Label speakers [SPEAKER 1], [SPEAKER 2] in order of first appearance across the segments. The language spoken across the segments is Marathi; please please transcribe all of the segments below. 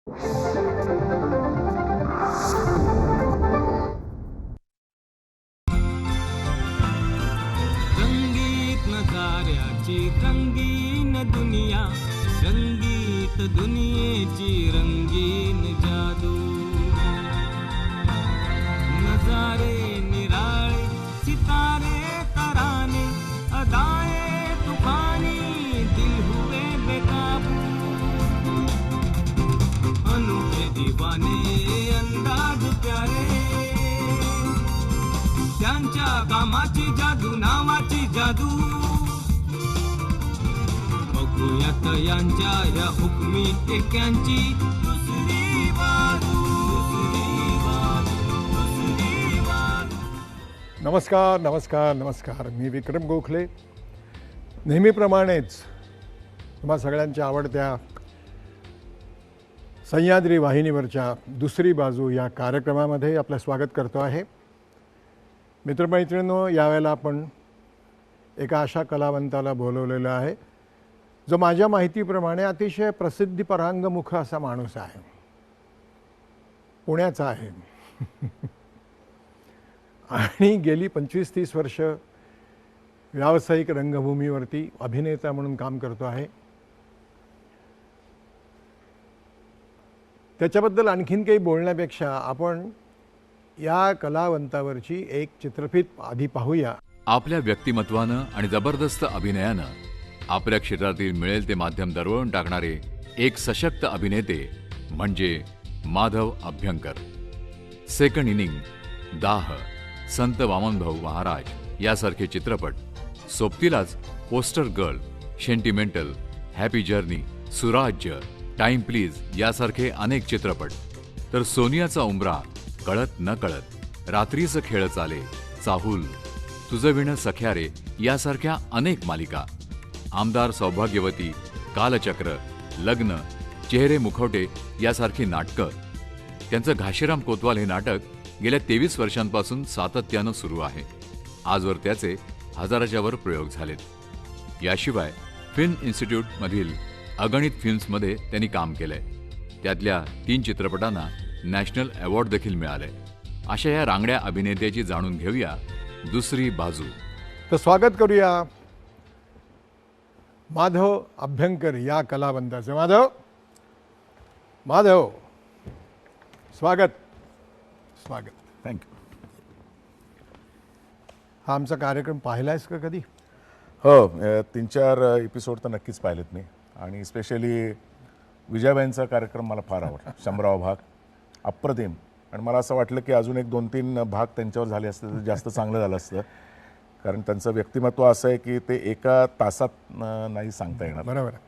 [SPEAKER 1] रंगीत नजाऱ्याची रंगीन दुनिया, रंगीत दुनियेची रंगीन जादू. नजारे निराळे सितारे तराने, अदाए तूफानी दिल हुए बेकाबू. अनोखे दीवाने अंदाज प्यारे, त्यांच्या कामाची जादू नावाची जादू. बघूयात यांच्या या हुकमी टेक्यांची दुसरी बाजू, दुसरी बाजू, दुसरी बाजू.
[SPEAKER 2] नमस्कार नमस्कार नमस्कार. मी विक्रम गोखले. नेहमीप्रमाणेच तुम्हा सगळ्यांच्या आवडत्या सह्याद्री वाहिनीवरच्या दुसरी बाजू या कार्यक्रमामध्ये आपलं स्वागत करतो आहे. मित्रमैत्रिणींनो, यावेळेला आपण एका अशा कलावंताला बोलवलेलं आहे जो माझ्या माहितीप्रमाणे अतिशय प्रसिद्धीपरांगमुख असा माणूस आहे. पुण्याचा आहे आणि गेली 25-30 वर्ष व्यावसायिक रंगभूमीवरती अभिनेता म्हणून काम करतो आहे. त्याच्याबद्दल आणखीन काही बोलण्यापेक्षा आपण या कलावंतावरची एक चित्रफित आधी पाहूया.
[SPEAKER 3] आपल्या व्यक्तिमत्वानं आणि जबरदस्त अभिनयानं आपल्या क्षेत्रातील मिळेल ते माध्यम दरवळून टाकणारे एक सशक्त अभिनेते म्हणजे माधव अभ्यंकर. सेकंड इनिंग, दाह, संत वामनभाऊ महाराज यासारखे चित्रपट, सोबतीलाच poster girl, sentimental, happy journey, Surajya, time please यासारखे अनेक चित्रपट. तर सोनियाचा उंबरा, कळत न कळत, रात्रीचं खेळ चाले, चाहूल, तुझं विणं सख्या रे यासारख्या अनेक मालिका, आमदार सौभाग्यवती, कालचक्र, लग्न, चेहरे मुखवटे यासारखी नाटकं. त्यांचं घाशीराम कोतवाल हे नाटक गेल्या 23 वर्षांपासून सातत्यानं सुरू आहे. आजवर त्याचे हजाराच्या वर प्रयोग झालेत. याशिवाय फिल्म इन्स्टिट्यूटमधील अगणित फिल्म्समध्ये त्यांनी काम केलंय. त्यातल्या 3 चित्रपटांना नॅशनल अवॉर्ड देखील मिळाले. अशा या रांगड्या अभिनेत्याची जाणून घेऊया दुसरी बाजू.
[SPEAKER 2] तर स्वागत करूया माधव अभ्यंकर या कलावंताचं. माधव माधव स्वागत स्वागत.
[SPEAKER 4] थँक्यू.
[SPEAKER 2] हा आमचा कार्यक्रम पाहिलायस का कधी?
[SPEAKER 4] हो, 3-4 एपिसोड तर नक्कीच पाहिलेत मी. आणि स्पेशली विजयाबाईंचा कार्यक्रम मला फार आवडला. 100वा भाग अप्रतिम. आणि मला असं वाटलं की अजून एक 2-3 भाग त्यांच्यावर झाले असते तर जास्त चांगलं झालं असतं. कारण त्यांचं व्यक्तिमत्व असं आहे की ते एका तासात नाही सांगता येणार.
[SPEAKER 2] बरोबर आहे.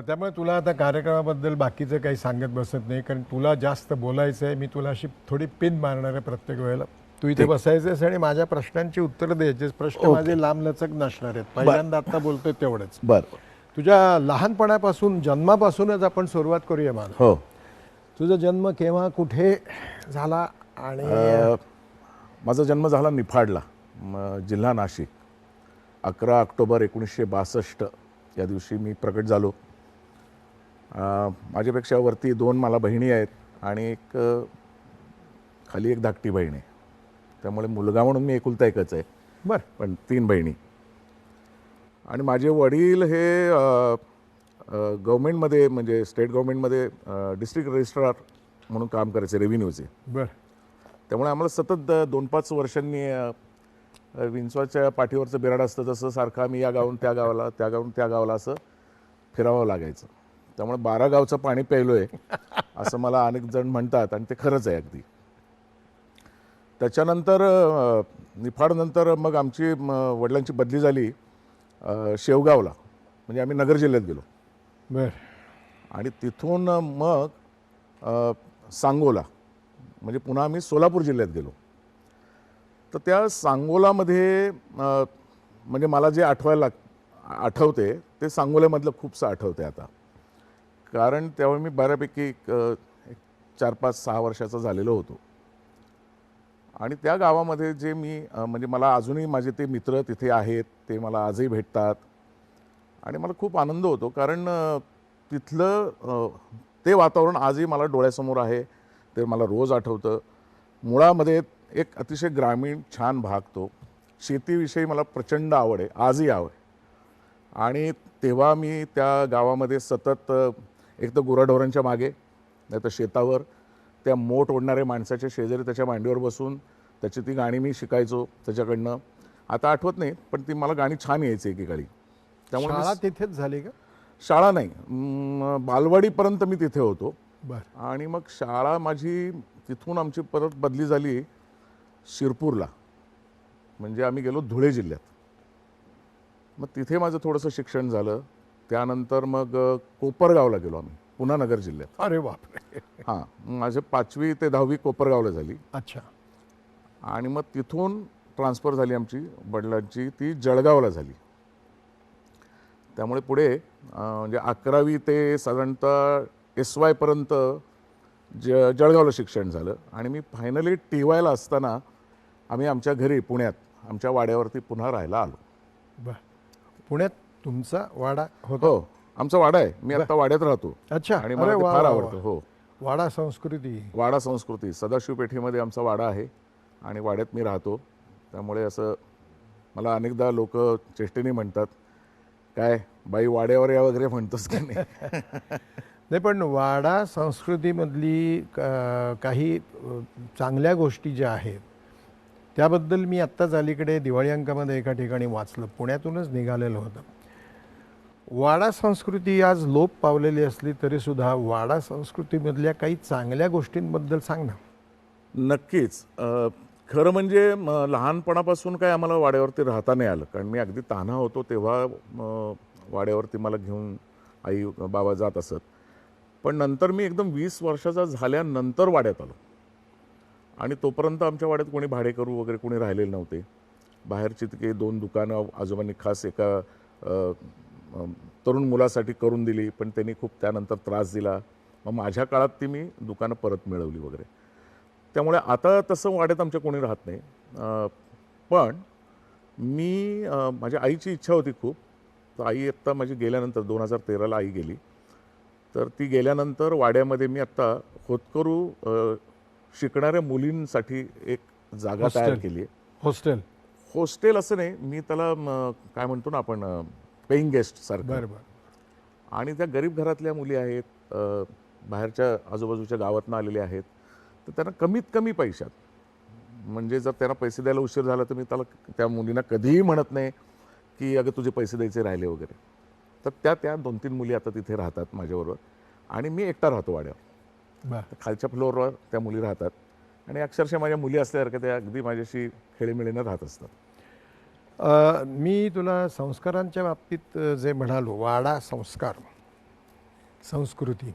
[SPEAKER 2] त्यामुळे तुला आता कार्यक्रमाबद्दल बाकीचं काही सांगत बसत नाही, कारण तुला जास्त बोलायचं आहे. मी तुला अशी थोडी पिन मारणार आहे प्रत्येक वेळेला. तू इथे बसायचंस आणि माझ्या प्रश्नांची उत्तरं द्यायचे. प्रश्न माझे लांबलचक नसणार आहेत. पहिल्यांदा आता बोलतोय तेवढंच.
[SPEAKER 4] बरं.
[SPEAKER 2] तुझ्या लहानपणापासून, जन्मापासूनच आपण सुरुवात करूया. मला
[SPEAKER 4] हो,
[SPEAKER 2] तुझा जन्म केव्हा, कुठे झाला? आणि
[SPEAKER 4] माझा जन्म झाला निफाडला, जिल्हा नाशिक. 11 ऑक्टोबर 1962 या दिवशी मी प्रकट झालो. माझ्यापेक्षा वरती 2 मला बहिणी आहेत आणि एक खाली एक धाकटी बहीण आहे. त्यामुळे मुलगा म्हणून मी एकुलता एकच आहे.
[SPEAKER 2] बरं.
[SPEAKER 4] पण 3 बहिणी. आणि माझे वडील हे गव्हर्मेंटमध्ये, म्हणजे स्टेट गव्हर्मेंटमध्ये डिस्ट्रिक्ट रजिस्ट्रार म्हणून काम करायचे, रेव्हेन्यूचे.
[SPEAKER 2] बरं.
[SPEAKER 4] त्यामुळे आम्हाला सतत 2-5 वर्षांनी विंचवाच्या पाठीवरचं बिराड असतं तसं सारखं आम्ही या गावून त्या गावाला, त्या गावून त्या गावाला असं फिरावं लागायचं. त्यामुळे 12 गावचं पाणी प्यायलो आहे असं मला अनेक जण म्हणतात आणि ते खरंच आहे अगदी. त्याच्यानंतर निफाडनंतर मग आमची वडिलांची बदली झाली शेवगावला, म्हणजे आम्ही नगर जिल्ह्यात गेलो.
[SPEAKER 2] बरं.
[SPEAKER 4] आणि तिथून मग सांगोला, म्हणजे पुन्हा आम्ही सोलापूर जिल्ह्यात गेलो. तर त्या सांगोलामध्ये म्हणजे मला जे आठवते ते सांगोल्यामधलं खूपसं आठवते आता. कारण त्यावेळी मी बऱ्यापैकी 4-5-6 वर्षाचा झालेलो होतो. आणि त्या गावामध्ये जे मी म्हणजे मला अजूनही माझे ते मित्र तिथे आहेत, ते मला आजही भेटतात आणि मला खूप आनंद होतो. कारण तिथलं ते वातावरण आजही मला डोळ्यासमोर आहे, ते मला रोज आठवतं. मुळामध्ये एक अतिशय ग्रामीण छान भाग तो. शेतीविषयी मला प्रचंड आवड आहे, आजही आवड आहे. आणि तेव्हा मी त्या गावामध्ये सतत एक तर गुराढोरांच्या मागे, नाही तर शेतावर, त्या मोठ ओढणाऱ्या माणसाच्या शेजारी त्याच्या मांडीवर बसून त्याची ती गाणी मी शिकायचो त्याच्याकडनं. आता आठवत नाही, पण ती मला गाणी छान यायची एकेकाळी. त्यामुळे
[SPEAKER 2] शाळा तिथेच झाली का?
[SPEAKER 4] शाळा नाही, बालवाडीपर्यंत मी तिथे होतो.
[SPEAKER 2] बरं.
[SPEAKER 4] आणि मग शाळा माझी तिथून आमची परत बदली झाली शिरपूरला, म्हणजे आम्ही गेलो धुळे जिल्ह्यात. मग तिथे माझं थोडंसं शिक्षण झालं. त्यानंतर मग कोपरगावला गेलो आम्ही, पुन्हा नगर जिल्ह्यात.
[SPEAKER 2] अरे बापरे.
[SPEAKER 4] हां, माझे 5वी ते 10वी कोपरगावला झाली.
[SPEAKER 2] अच्छा.
[SPEAKER 4] आणि मग तिथून ट्रान्सफर झाली आमची वडिलांची, ती जळगावला झाली. त्यामुळे पुढे म्हणजे 11वी ते साधारणतः SY पर्यंत जळगावला शिक्षण झालं. आणि मी फायनली TYला असताना आम्ही आमच्या घरी पुण्यात आमच्या वाड्यावरती पुन्हा राहायला आलो.
[SPEAKER 2] बर. पुण्यात तुमचा वाडा होता?
[SPEAKER 4] हो, आमचा वाडा आहे. मी आता वाड्यात राहतो.
[SPEAKER 2] अच्छा.
[SPEAKER 4] आणि
[SPEAKER 2] अरे
[SPEAKER 4] मला ते
[SPEAKER 2] वा
[SPEAKER 4] फार
[SPEAKER 2] वा
[SPEAKER 4] आवडतं.
[SPEAKER 2] वा.
[SPEAKER 4] हो,
[SPEAKER 2] वाडा संस्कृती.
[SPEAKER 4] वाडा संस्कृती सदाशिव पेठेमध्ये आमचा वाडा आहे आणि वाड्यात मी राहतो. त्यामुळे असं मला अनेकदा लोक चेष्टेने म्हणतात, काय बाई वाड्यावर या वगैरे म्हणतोस का नाही.
[SPEAKER 2] नाही, पण वाडा संस्कृतीमधली काही चांगल्या गोष्टी ज्या आहेत त्याबद्दल मी आत्ताच अलीकडे दिवाळी अंकामध्ये एका ठिकाणी वाचलं, पुण्यातूनच निघालेलं होतं. वाडा संस्कृती आज लोप पावलेली असली तरीसुद्धा वाडा संस्कृतीमधल्या काही चांगल्या गोष्टींबद्दल सांग ना.
[SPEAKER 4] नक्कीच. खरं म्हणजे लहानपणापासून काय आम्हाला वाड्यावरती राहता नाही आलं, कारण मी अगदी तान्हा होतो तेव्हा वाड्यावरती मला घेऊन आई बाबा जात असत. पण नंतर मी एकदम 20 वर्षाचा झाल्यानंतर वाड्यात आलो. आणि तोपर्यंत आमच्या वाड्यात कोणी भाडेकरू वगैरे कोणी राहिलेले नव्हते. बाहेरची तिथे 2 दुकानं आजोबांनी खास एका तरुण मुलासाठी करून दिली, पण त्यांनी खूप त्यानंतर त्रास दिला. मग माझ्या काळात ती मी दुकानं परत मिळवली वगैरे. त्यामुळे आता तसं वाड्यात आमच्या कोणी राहत नाही. पण मी माझ्या आईची इच्छा होती खूप. तर आई आत्ता माझी गेल्यानंतर 2013ला आई गेली. तर ती गेल्यानंतर वाड्यामध्ये मी आत्ता होतकरू शिकणाऱ्या मुलींसाठी एक जागा तयार केली आहे. हॉस्टेल असं नाही, मी त्याला काय म्हणतो ना आपण, पेईंग गेस्ट सारखं.
[SPEAKER 2] बरोबर.
[SPEAKER 4] आणि त्या गरीब घरातल्या मुली आहेत, बाहेरच्या आजूबाजूच्या गावातनं आलेल्या आहेत. तर त्यांना कमीत कमी पैशात, म्हणजे जर त्यांना पैसे द्यायला उशीर झाला तर मी त्या मुलींना कधीही म्हणत नाही की अगं तुझे पैसे द्यायचे राहिले वगैरे. तर त्या 2-3 मुली आता तिथे राहतात माझ्याबरोबर. आणि मी एकटा राहतो वाड्यावर. खालच्या फ्लोअरवर त्या मुली राहतात. आणि अक्षरशः माझ्या मुली असल्यासारख्या त्या अगदी माझ्याशी खेळीमेळीनं राहत असतात.
[SPEAKER 2] मी तुला संस्कारांच्या बाबतीत जे म्हणालो, वाडा संस्कार संस्कृती,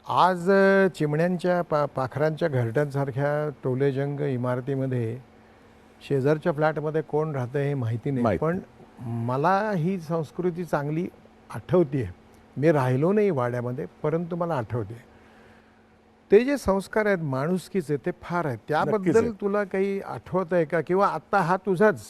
[SPEAKER 2] आज चिमण्यांच्या पाखरांच्या घरट्यांसारख्या टोलेजंग इमारतीमध्ये शेजारच्या फ्लॅटमध्ये कोण राहतं हे माहिती नाही. पण मला ही संस्कृती चांगली आठवते. मी राहिलो नाही वाड्यामध्ये, परंतु मला आठवते. ते जे संस्कार आहेत माणुसकीचे, ते फार आहेत. त्याबद्दल तुला काही आठवत आहे का? किंवा आता हा तुझाच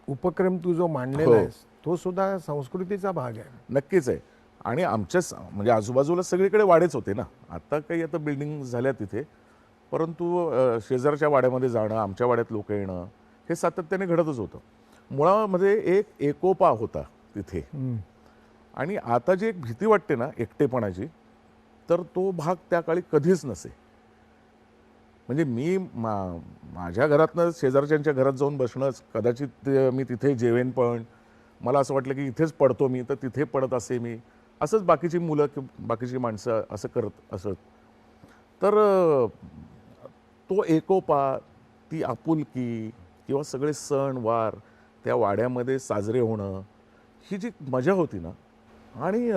[SPEAKER 2] उपक्रम तू जो मांडलेला आहेस तो सुद्धा संस्कृतीचा भाग आहे?
[SPEAKER 4] नक्कीच आहे. आणि आमच्याच म्हणजे आजूबाजूला सगळीकडे वाडेच होते ना. आता काही आता बिल्डिंग झाल्या तिथे, परंतु शेजारच्या वाड्यामध्ये जाणं, आमच्या वाड्यात लोक येणं, हे सातत्याने घडतच होतं. मुळामध्ये एक एकोपा होता तिथे. आणि आता जी एक भीती वाटते ना एकटेपणाची, तर तो भाग त्या काळी कधीच नसे. म्हणजे मी माझ्या घरातनं शेजारच्यांच्या घरात जाऊन बसणंच, कदाचित मी तिथे जेवेन, पण मला असं वाटलं की इथेच पडतो मी, तर तिथे पडत असे मी. असंच बाकीची मुलं किंवा बाकीची माणसं असं करत असत. तर तो एकोपा, ती आपुलकी किंवा सगळे सण वार त्या वाड्यामध्ये साजरे होणं, ही जी मजा होती ना, आणि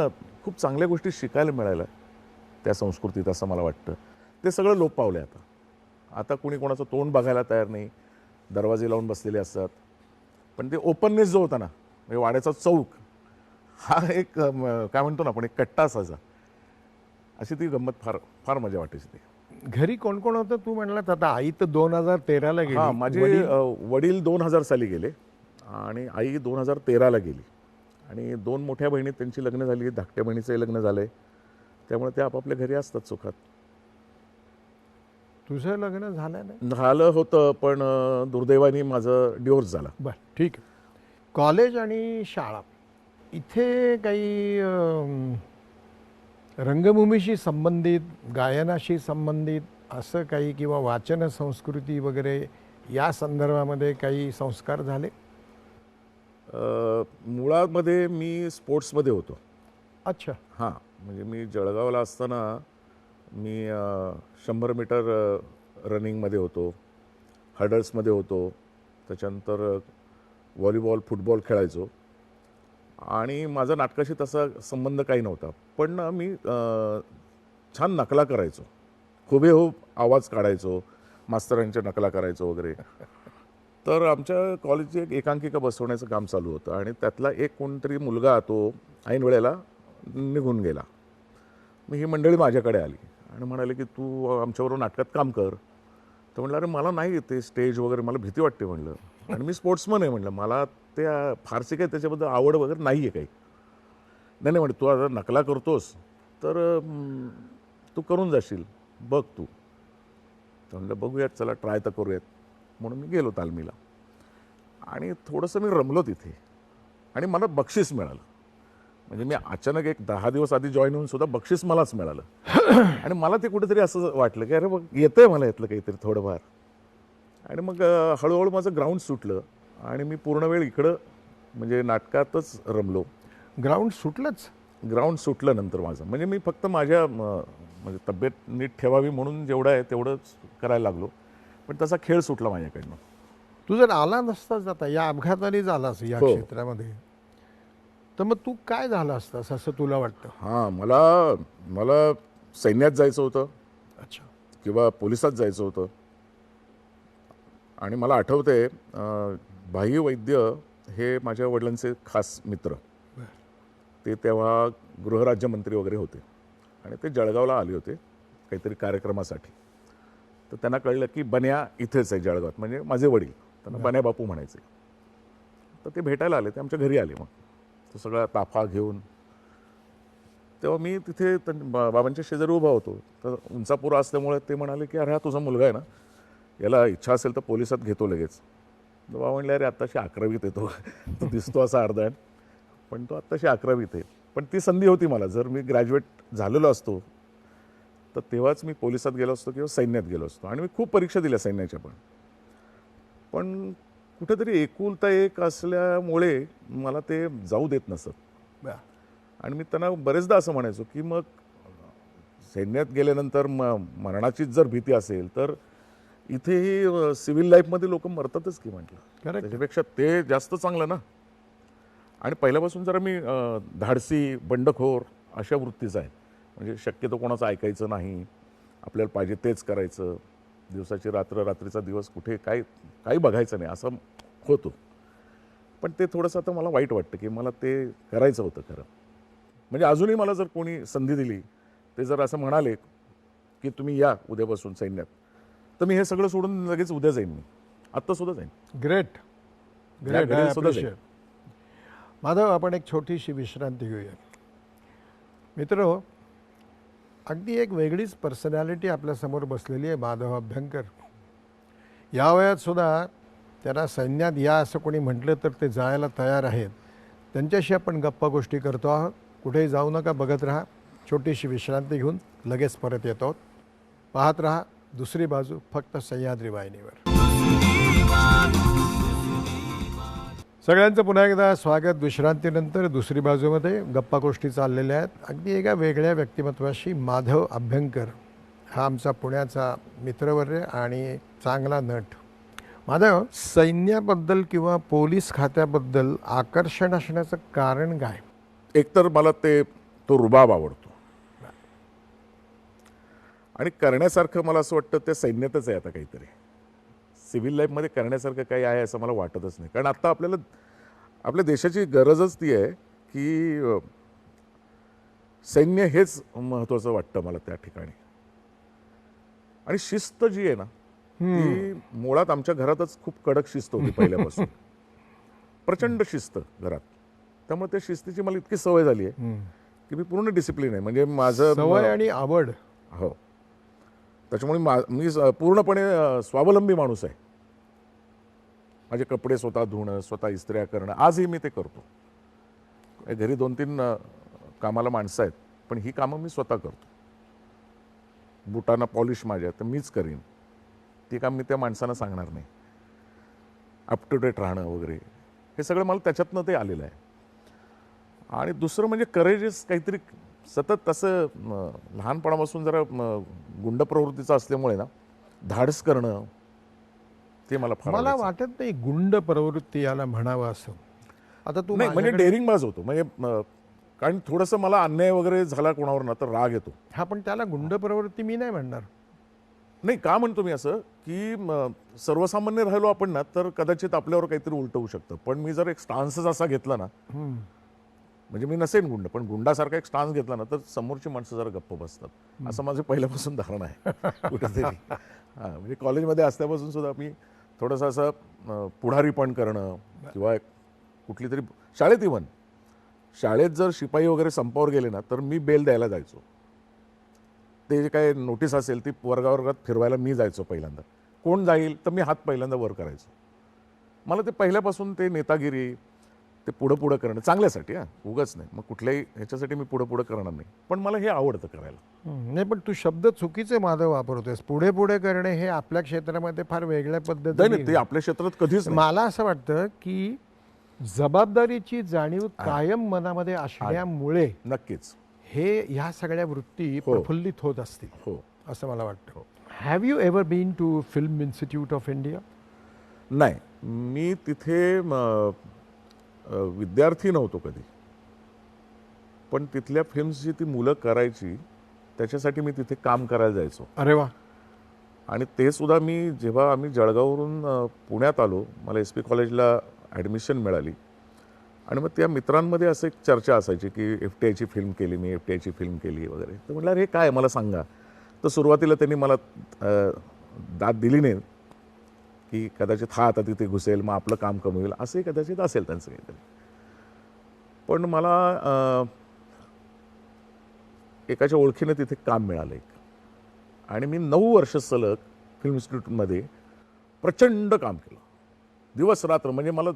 [SPEAKER 4] खूप चांगल्या गोष्टी शिकायला मिळाल्या त्या संस्कृतीत, असं मला वाटतं. ते सगळं लोप पावलं आहे आता. आता कुणी कोणाचं तोंड बघायला तयार नाही, दरवाजे लावून बसलेले असतात. पण ते ओपननेस जो होता ना, म्हणजे वाड्याचा चौक हा एक काय म्हणतो ना आपण, एक कट्टा असायचा. अशी ती गंमत फार फार मजा वाटायची ती.
[SPEAKER 2] घरी कोण कोण होतं तू म्हणलात? आता आई तर 2013ला गेली.
[SPEAKER 4] हां, माझे वडील 2000 साली गेले आणि आई 2013ला गेली. आणि 2 मोठ्या बहिणी, त्यांची लग्न झाली. धाकट्या बहिणीचंही लग्न झालं आहे. त्यामुळे ते आपापल्या घरी असतात सुखात.
[SPEAKER 2] तुझं लग्न झालं नाही?
[SPEAKER 4] झालं होतं, पण दुर्दैवाने माझं डिवोर्स झाला.
[SPEAKER 2] बरं, ठीक आहे. कॉलेज आणि शाळा इथे काही रंगभूमीशी संबंधित, गायनाशी संबंधित असं काही किंवा वाचन संस्कृती वगैरे या संदर्भामध्ये काही संस्कार झाले?
[SPEAKER 4] मुळामध्ये मी स्पोर्ट्समध्ये होतो.
[SPEAKER 2] अच्छा.
[SPEAKER 4] हां, म्हणजे मी जळगावला असताना मी 100 मीटर रनिंगमध्ये होतो, हर्डल्समध्ये होतो, त्याच्यानंतर व्हॉलीबॉल, फुटबॉल खेळायचो आणि माझा नाटकाशी तसा संबंध काही नव्हता. पण ना मी छान नकला करायचो, हुबेहूब आवाज काढायचो, मास्तरांच्या नकला करायचो वगैरे. तर आमच्या कॉलेजची एक एकांकिका बसवण्याचं काम चालू होतं आणि त्यातला एक कोणतरी मुलगा तो ऐन वेळेला निघून गेला. मग ही मंडळी माझ्याकडे आली आणि म्हणाले की तू आमच्याबरोबर नाटकात काम कर. तर म्हटलं अरे मला नाही ते स्टेज वगैरे, मला भीती वाटते म्हणलं, आणि मी स्पोर्ट्समन आहे म्हणलं, मला ते फारसे काही त्याच्याबद्दल आवड वगैरे नाही आहे काही. नाही नाही म्हणलं, तू आता नकला करतोस तर तू करून जाशील, बघ तू. तर म्हणलं बघूयात, चला ट्राय तर करूयात. म्हणून मी गेलो तालमीला आणि थोडंसं मी रमलो तिथे आणि मला बक्षीस मिळालं. म्हणजे मी अचानक एक 10 दिवस आधी जॉईन होऊन सुद्धा बक्षीस मलाच मिळालं आणि मला ते कुठेतरी असं वाटलं की अरे बघ येतंय मला यातलं काहीतरी थोडंफार. आणि मग हळूहळू माझं ग्राउंड सुटलं आणि मी पूर्ण वेळ इकडं म्हणजे नाटकातच रमलो.
[SPEAKER 2] ग्राउंड सुटलंच?
[SPEAKER 4] ग्राउंड सुटलं नंतर माझं, म्हणजे मी फक्त माझ्या म्हणजे तब्येत नीट ठेवावी म्हणून जेवढं आहे तेवढंच करायला लागलो, पण तसा खेळ सुटला माझ्याकडनं.
[SPEAKER 2] तू जर आला नसतास जाता, या अपघाताने झालास या
[SPEAKER 4] हो.
[SPEAKER 2] क्षेत्रामध्ये, तर मग तू काय झाला असतास असं तुला वाटतं?
[SPEAKER 4] हां, मला सैन्यात जायचं होतं.
[SPEAKER 2] अच्छा.
[SPEAKER 4] किंवा पोलिसात जायचं होतं. आणि मला आठवते भाई वैद्य हे माझ्या वडिलांचे खास मित्र. ते तेव्हा गृहराज्यमंत्री वगैरे होते आणि ते जळगावला आले होते काहीतरी कार्यक्रमासाठी. तर त्यांना कळलं की बन्या इथेच आहे जळगावात, म्हणजे माझे वडील त्यांना बन्या बापू म्हणायचे. तर ते भेटायला आले, ते आमच्या घरी आले. मग तो सगळा ताफा घेऊन, तेव्हा मी तिथे बाबांच्या शेजारी उभा होतो. तर उंचापुरा असल्यामुळे ते म्हणाले की अरे हा तुझा मुलगा आहे ना, याला इच्छा असेल तर पोलिसात घेतो लगेच. तर बाबा म्हणले अरे आत्ताशी 11वीत येतो, तो दिसतो असा अर्धा, पण तो आत्ताशी 11वीत आहे. पण ती संधी होती मला, जर मी ग्रॅज्युएट झालेलो असतो तर तेव्हाच मी पोलिसात गेलो असतो किंवा सैन्यात गेलो असतो. आणि मी खूप परीक्षा दिल्या सैन्याच्या, पण कुठेतरी एकुलता एक असल्यामुळे मला ते जाऊ देत नसत. आणि मी त्यांना बरेचदा असं म्हणायचो की मग सैन्यात गेल्यानंतर मरणाचीच जर भीती असेल तर इथेही सिव्हिल लाईफमध्ये लोक मरतातच की, म्हटलं त्याच्यापेक्षा ते जास्त चांगलं ना. आणि पहिल्यापासून जरा मी धाडसी, बंडखोर अशा वृत्तीचा आहे. म्हणजे शक्यतो कोणाचं ऐकायचं नाही, आपल्याला पाहिजे तेच करायचं, दिवसाची रात्र, रात्रीचा दिवस, कुठे काही बघायचं नाही, असं होतो. पण ते थोडंसं आता मला वाईट वाटतं की मला ते करायचं होतं खरं. म्हणजे अजूनही मला जर कोणी संधी दिली, ते जर असं म्हणाले की तुम्ही या उद्यापासून सैन्यात, तर मी हे सगळं सोडून लगेच उद्या जाईन. मी आत्तासुद्धा जाईन.
[SPEAKER 2] Great great. माधव, आपण एक छोटीशी विश्रांती घेऊया. मित्र, अगदी एक वेगळीच पर्सनॅलिटी आपल्यासमोर बसलेली आहे माधव अभ्यंकर. या वयात सुद्धा त्यांना सैन्यात या असं कोणी म्हटलं तर ते जायला तयार आहेत. त्यांच्याशी आपण गप्पा गोष्टी करतो आहोत. कुठेही जाऊ नका, बघत राहा. छोटीशी विश्रांती घेऊन लगेच परत येतो. पाहत राहा दुसरी बाजू, फक्त सह्याद्री वाहिनीवर. सगळ्यांचं पुन्हा एकदा स्वागत. विश्रांतीनंतर दुसरी बाजूमध्ये गप्पा गोष्टी चाललेल्या आहेत अगदी एका वेगळ्या व्यक्तिमत्वाशी. माधव अभ्यंकर हा आमचा पुण्याचा मित्रवर्य आणि चांगला नट. माधव, सैन्याबद्दल किंवा पोलीस खात्याबद्दल आकर्षण असण्याचं कारण काय?
[SPEAKER 4] एकतर मला तो रुबाब आवडतो आणि करण्यासारखं मला असं वाटतं ते सैन्यातच आहे. आता काहीतरी सिव्हिल लाईफमध्ये करण्यासारखं काही आहे असं मला वाटतच नाही. कारण आता आपल्या देशाची गरजच ती आहे की सैन्य हेच महत्त्वाचं वाटतं मला त्या ठिकाणी. आणि शिस्त जी आहे ना, ती मुळात आमच्या घरातच खूप कडक शिस्त होती पहिल्यापासून. प्रचंड शिस्त घरात. त्यामुळे त्या शिस्तीची मला इतकी सवय झाली आहे की मी पूर्ण डिसिप्लिन आहे. म्हणजे माझं
[SPEAKER 2] सवय आणि आवड.
[SPEAKER 4] हो, त्याच्यामुळे मी पूर्णपणे स्वावलंबी माणूस आहे. माझे कपडे स्वतः धुणं, स्वतः इस्त्र्या करणं, आजही मी ते करतो. घरी 2-3 कामाला माणसं आहेत, पण ही कामं मी स्वतः करतो. बुटांना पॉलिश माझ्या तर मीच करीन, ती काम मी त्या माणसांना सांगणार नाही. अप टू डेट राहणं वगैरे हे सगळं मला त्याच्यातनं ते आलेलं आहे. आणि दुसरं म्हणजे करेजेस काहीतरी सतत असं लहानपणापासून जरा गुंड प्रवृत्तीचं असल्यामुळे ना धाडस करणं ते मला फार
[SPEAKER 2] मला
[SPEAKER 4] आवडायचं.
[SPEAKER 2] वाटत नाही गुंड प्रवृत्ती याला म्हणावं असं. आता तू
[SPEAKER 4] नाही म्हणजे
[SPEAKER 2] माझ्याकडे-
[SPEAKER 4] डेअरिंग बाज होतो. म्हणजे कारण थोडंसं मला अन्याय वगैरे झाला कोणावर ना तर राग येतो.
[SPEAKER 2] हा, पण त्याला गुंड प्रवृत्ती मी नाही म्हणणार.
[SPEAKER 4] नाही, का म्हणतो मी असं की सर्वसामान्य राहिलो आपण ना तर कदाचित आपल्यावर काहीतरी उलट होऊ शकतं. पण मी जर एक स्टान्सच असा घेतला ना, म्हणजे मी नसेन गुंड, पण गुंडासारखा एक स्टान्स घेतला ना तर समोरची माणसं जरा गप्प बसतात, असं माझं पहिल्यापासून धारणा आहे कुठेतरी. हां, म्हणजे कॉलेजमध्ये असल्यापासून सुद्धा मी थोडंसं असं पुढारीपण करणं किंवा कुठली तरी शाळेत इव्हन शाळेत जर शिपाई वगैरे संपावर गेले ना तर मी बेल द्यायला जायचो. ते जे काय नोटीस असेल ती वर्गावर्गात फिरवायला मी जायचो पहिल्यांदा. कोण जाईल तर मी हात पहिल्यांदा वर करायचो. मला ते पहिल्यापासून ते नेतागिरी, ते पुढं करणं चांगल्यासाठी, उगाच नाही. मग कुठल्याही ह्याच्यासाठी मी पुढं करणार नाही, पण मला हे आवडतं करायला.
[SPEAKER 2] नाही, पण तू शब्द चुकीचे माधव वापरतोयस. पुढे करणे हे आपल्या क्षेत्रामध्ये फार वेगळ्या
[SPEAKER 4] नाही
[SPEAKER 2] पद्धतीने.
[SPEAKER 4] ते आपल्या क्षेत्रात कधीच नाही.
[SPEAKER 2] मला असं वाटतं की जबाबदारीची जाणीव कायम मनामध्ये असल्यामुळे
[SPEAKER 4] नक्कीच.
[SPEAKER 2] हे ह्या सगळ्या वृत्ती
[SPEAKER 4] हो.
[SPEAKER 2] प्रफुल्लित होत असतील
[SPEAKER 4] हो.
[SPEAKER 2] असं मला वाटतं. Have you ever been to film institute of India?
[SPEAKER 4] नाही, मी तिथे विद्यार्थी नव्हतो कधी, पण तिथल्या फिल्म्स जी ती मुलं करायची त्याच्यासाठी मी तिथे काम करायला जायचो.
[SPEAKER 2] अरे वा.
[SPEAKER 4] आणि ते सुद्धा मी जेव्हा आम्ही जळगाववरून पुण्यात आलो, मला SP कॉलेजला ॲडमिशन मिळाली आणि मग त्या मित्रांमध्ये असं एक चर्चा असायची की FTIची फिल्म केली मी, FTIची फिल्म केली वगैरे. तर म्हटलं अरे काय मला सांगा. तर सुरुवातीला त्यांनी मला दाद दिली नाही की कदाचित हा आता तिथे घुसेल मग आपलं काम कमी होईल, असंही कदाचित असेल त्यांचं काहीतरी. पण मला एकाच्या ओळखीने तिथे काम मिळालं एक, आणि मी 9 वर्ष सलग फिल्म इन्स्टिट्यूटमध्ये प्रचंड काम केलं, दिवस रात्र. म्हणजे मला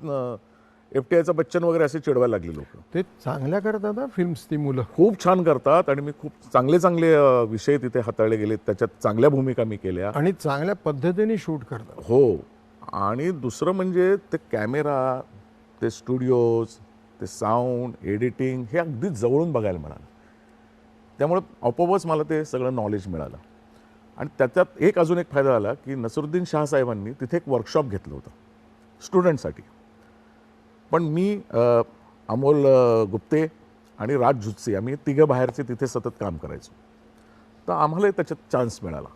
[SPEAKER 4] FTIचा बच्चन वगैरे असे चिडवायला लागले लोक.
[SPEAKER 2] ते चांगल्या करतात ना फिल्म्स ती मुलं.
[SPEAKER 4] खूप छान करतात आणि मी खूप चांगले विषय तिथे हाताळले गेले, त्याच्यात चांगल्या भूमिका मी केल्या
[SPEAKER 2] आणि चांगल्या पद्धतीने शूट करतात.
[SPEAKER 4] हो. आणि दुसरं म्हणजे ते कॅमेरा, ते स्टुडिओज, ते साऊंड, एडिटिंग हे अगदी जवळून बघायला मिळालं. त्यामुळे आपोआपच मला ते सगळं नॉलेज मिळालं. आणि त्याच्यात अजून एक फायदा झाला की नसरुद्दीन शाह साहेबांनी तिथे एक वर्कशॉप घेतलं होतं स्टुडंटसाठी. पण मी, अमोल गुप्ते आणि राज झुत्से आम्ही तिघं बाहेरचे तिथे सतत काम करायचो. तर आम्हालाही त्याच्यात चान्स मिळाला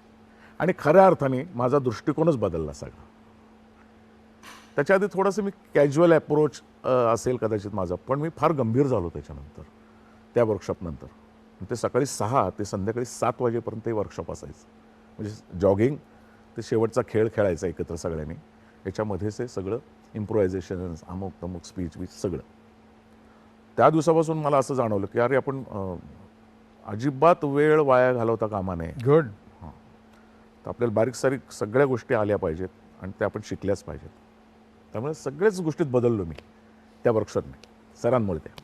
[SPEAKER 4] आणि खऱ्या अर्थाने माझा दृष्टिकोनच बदलला सगळा. त्याच्या आधी थोडंसं मी कॅज्युअल अप्रोच असेल कदाचित माझा, पण मी फार गंभीर झालो त्याच्यानंतर, त्या वर्कशॉपनंतर. ते सकाळी 6 ते संध्याकाळी 7 वाजेपर्यंत हे वर्कशॉप असायचं. म्हणजे जॉगिंग ते शेवटचा खेळ खेळायचा एकत्र सगळ्यांनी. याच्यामध्येच हे सगळं इम्प्रोव्हायझेशन, अमुक तमुक स्पीच सगळं. त्या दिवसापासून मला असं जाणवलं की अरे आपण अजिबात वेळ वाया घालवता कामा नये.
[SPEAKER 2] गुड.
[SPEAKER 4] तर आपल्याला बारीक सारीक सगळ्या गोष्टी आल्या पाहिजेत आणि त्या आपण शिकल्याच पाहिजेत. त्यामुळे सगळ्याच गोष्टीत बदललो मी त्या वर्कशॉपने, सरांमुळे. त्या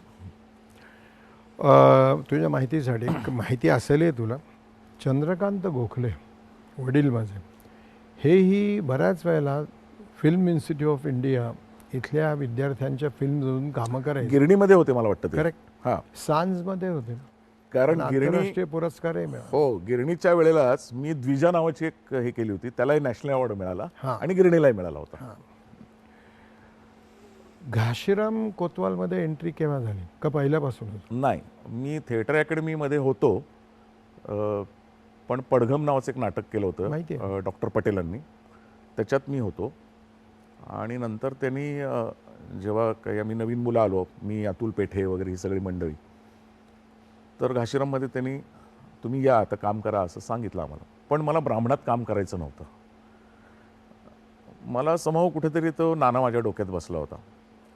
[SPEAKER 2] तुझ्या माहितीसाठी माहिती असेलही तुला, चंद्रकांत गोखले वडील माझे, हेही बऱ्याच वेळेला फिल्म इन्स्टिट्यूट ऑफ इंडिया इथल्या विद्यार्थ्यांच्या फिल्ममधून कामं करायचे.
[SPEAKER 4] गिरणीमध्ये होते मला वाटतं ते.
[SPEAKER 2] करेक्ट.
[SPEAKER 4] हां,
[SPEAKER 2] सांजमध्ये होते.
[SPEAKER 4] कारण गिरणी,
[SPEAKER 2] आंतरराष्ट्रीय पुरस्कारही मिळाला.
[SPEAKER 4] हो, गिरणीच्या वेळेलाच मी द्विजा नावाची एक हे केली होती, त्यालाही नॅशनल अवॉर्ड मिळाला
[SPEAKER 2] हां.
[SPEAKER 4] आणि गिरणीलाही मिळाला होता.
[SPEAKER 2] घाशीराम कोतवालमध्ये एंट्री केव्हा झाली, का पहिल्यापासून?
[SPEAKER 4] नाही, मी थिएटर अकॅडमीमध्ये होतो, पण पडघम नावाचं एक नाटक केलं
[SPEAKER 2] माहिती
[SPEAKER 4] होतं डॉक्टर पटेलांनी, त्याच्यात मी होतो. आणि नंतर त्यांनी जेव्हा काही आम्ही नवीन मुलं आलो, मी अतुल पेठे वगैरे ही सगळी मंडळी, तर घाशीराममध्ये त्यांनी तुम्ही या आता काम करा असं सांगितलं आम्हाला. पण मला ब्राह्मणात काम करायचं नव्हतं. मला समभाव कुठेतरी तो नाना माझ्या डोक्यात बसला होता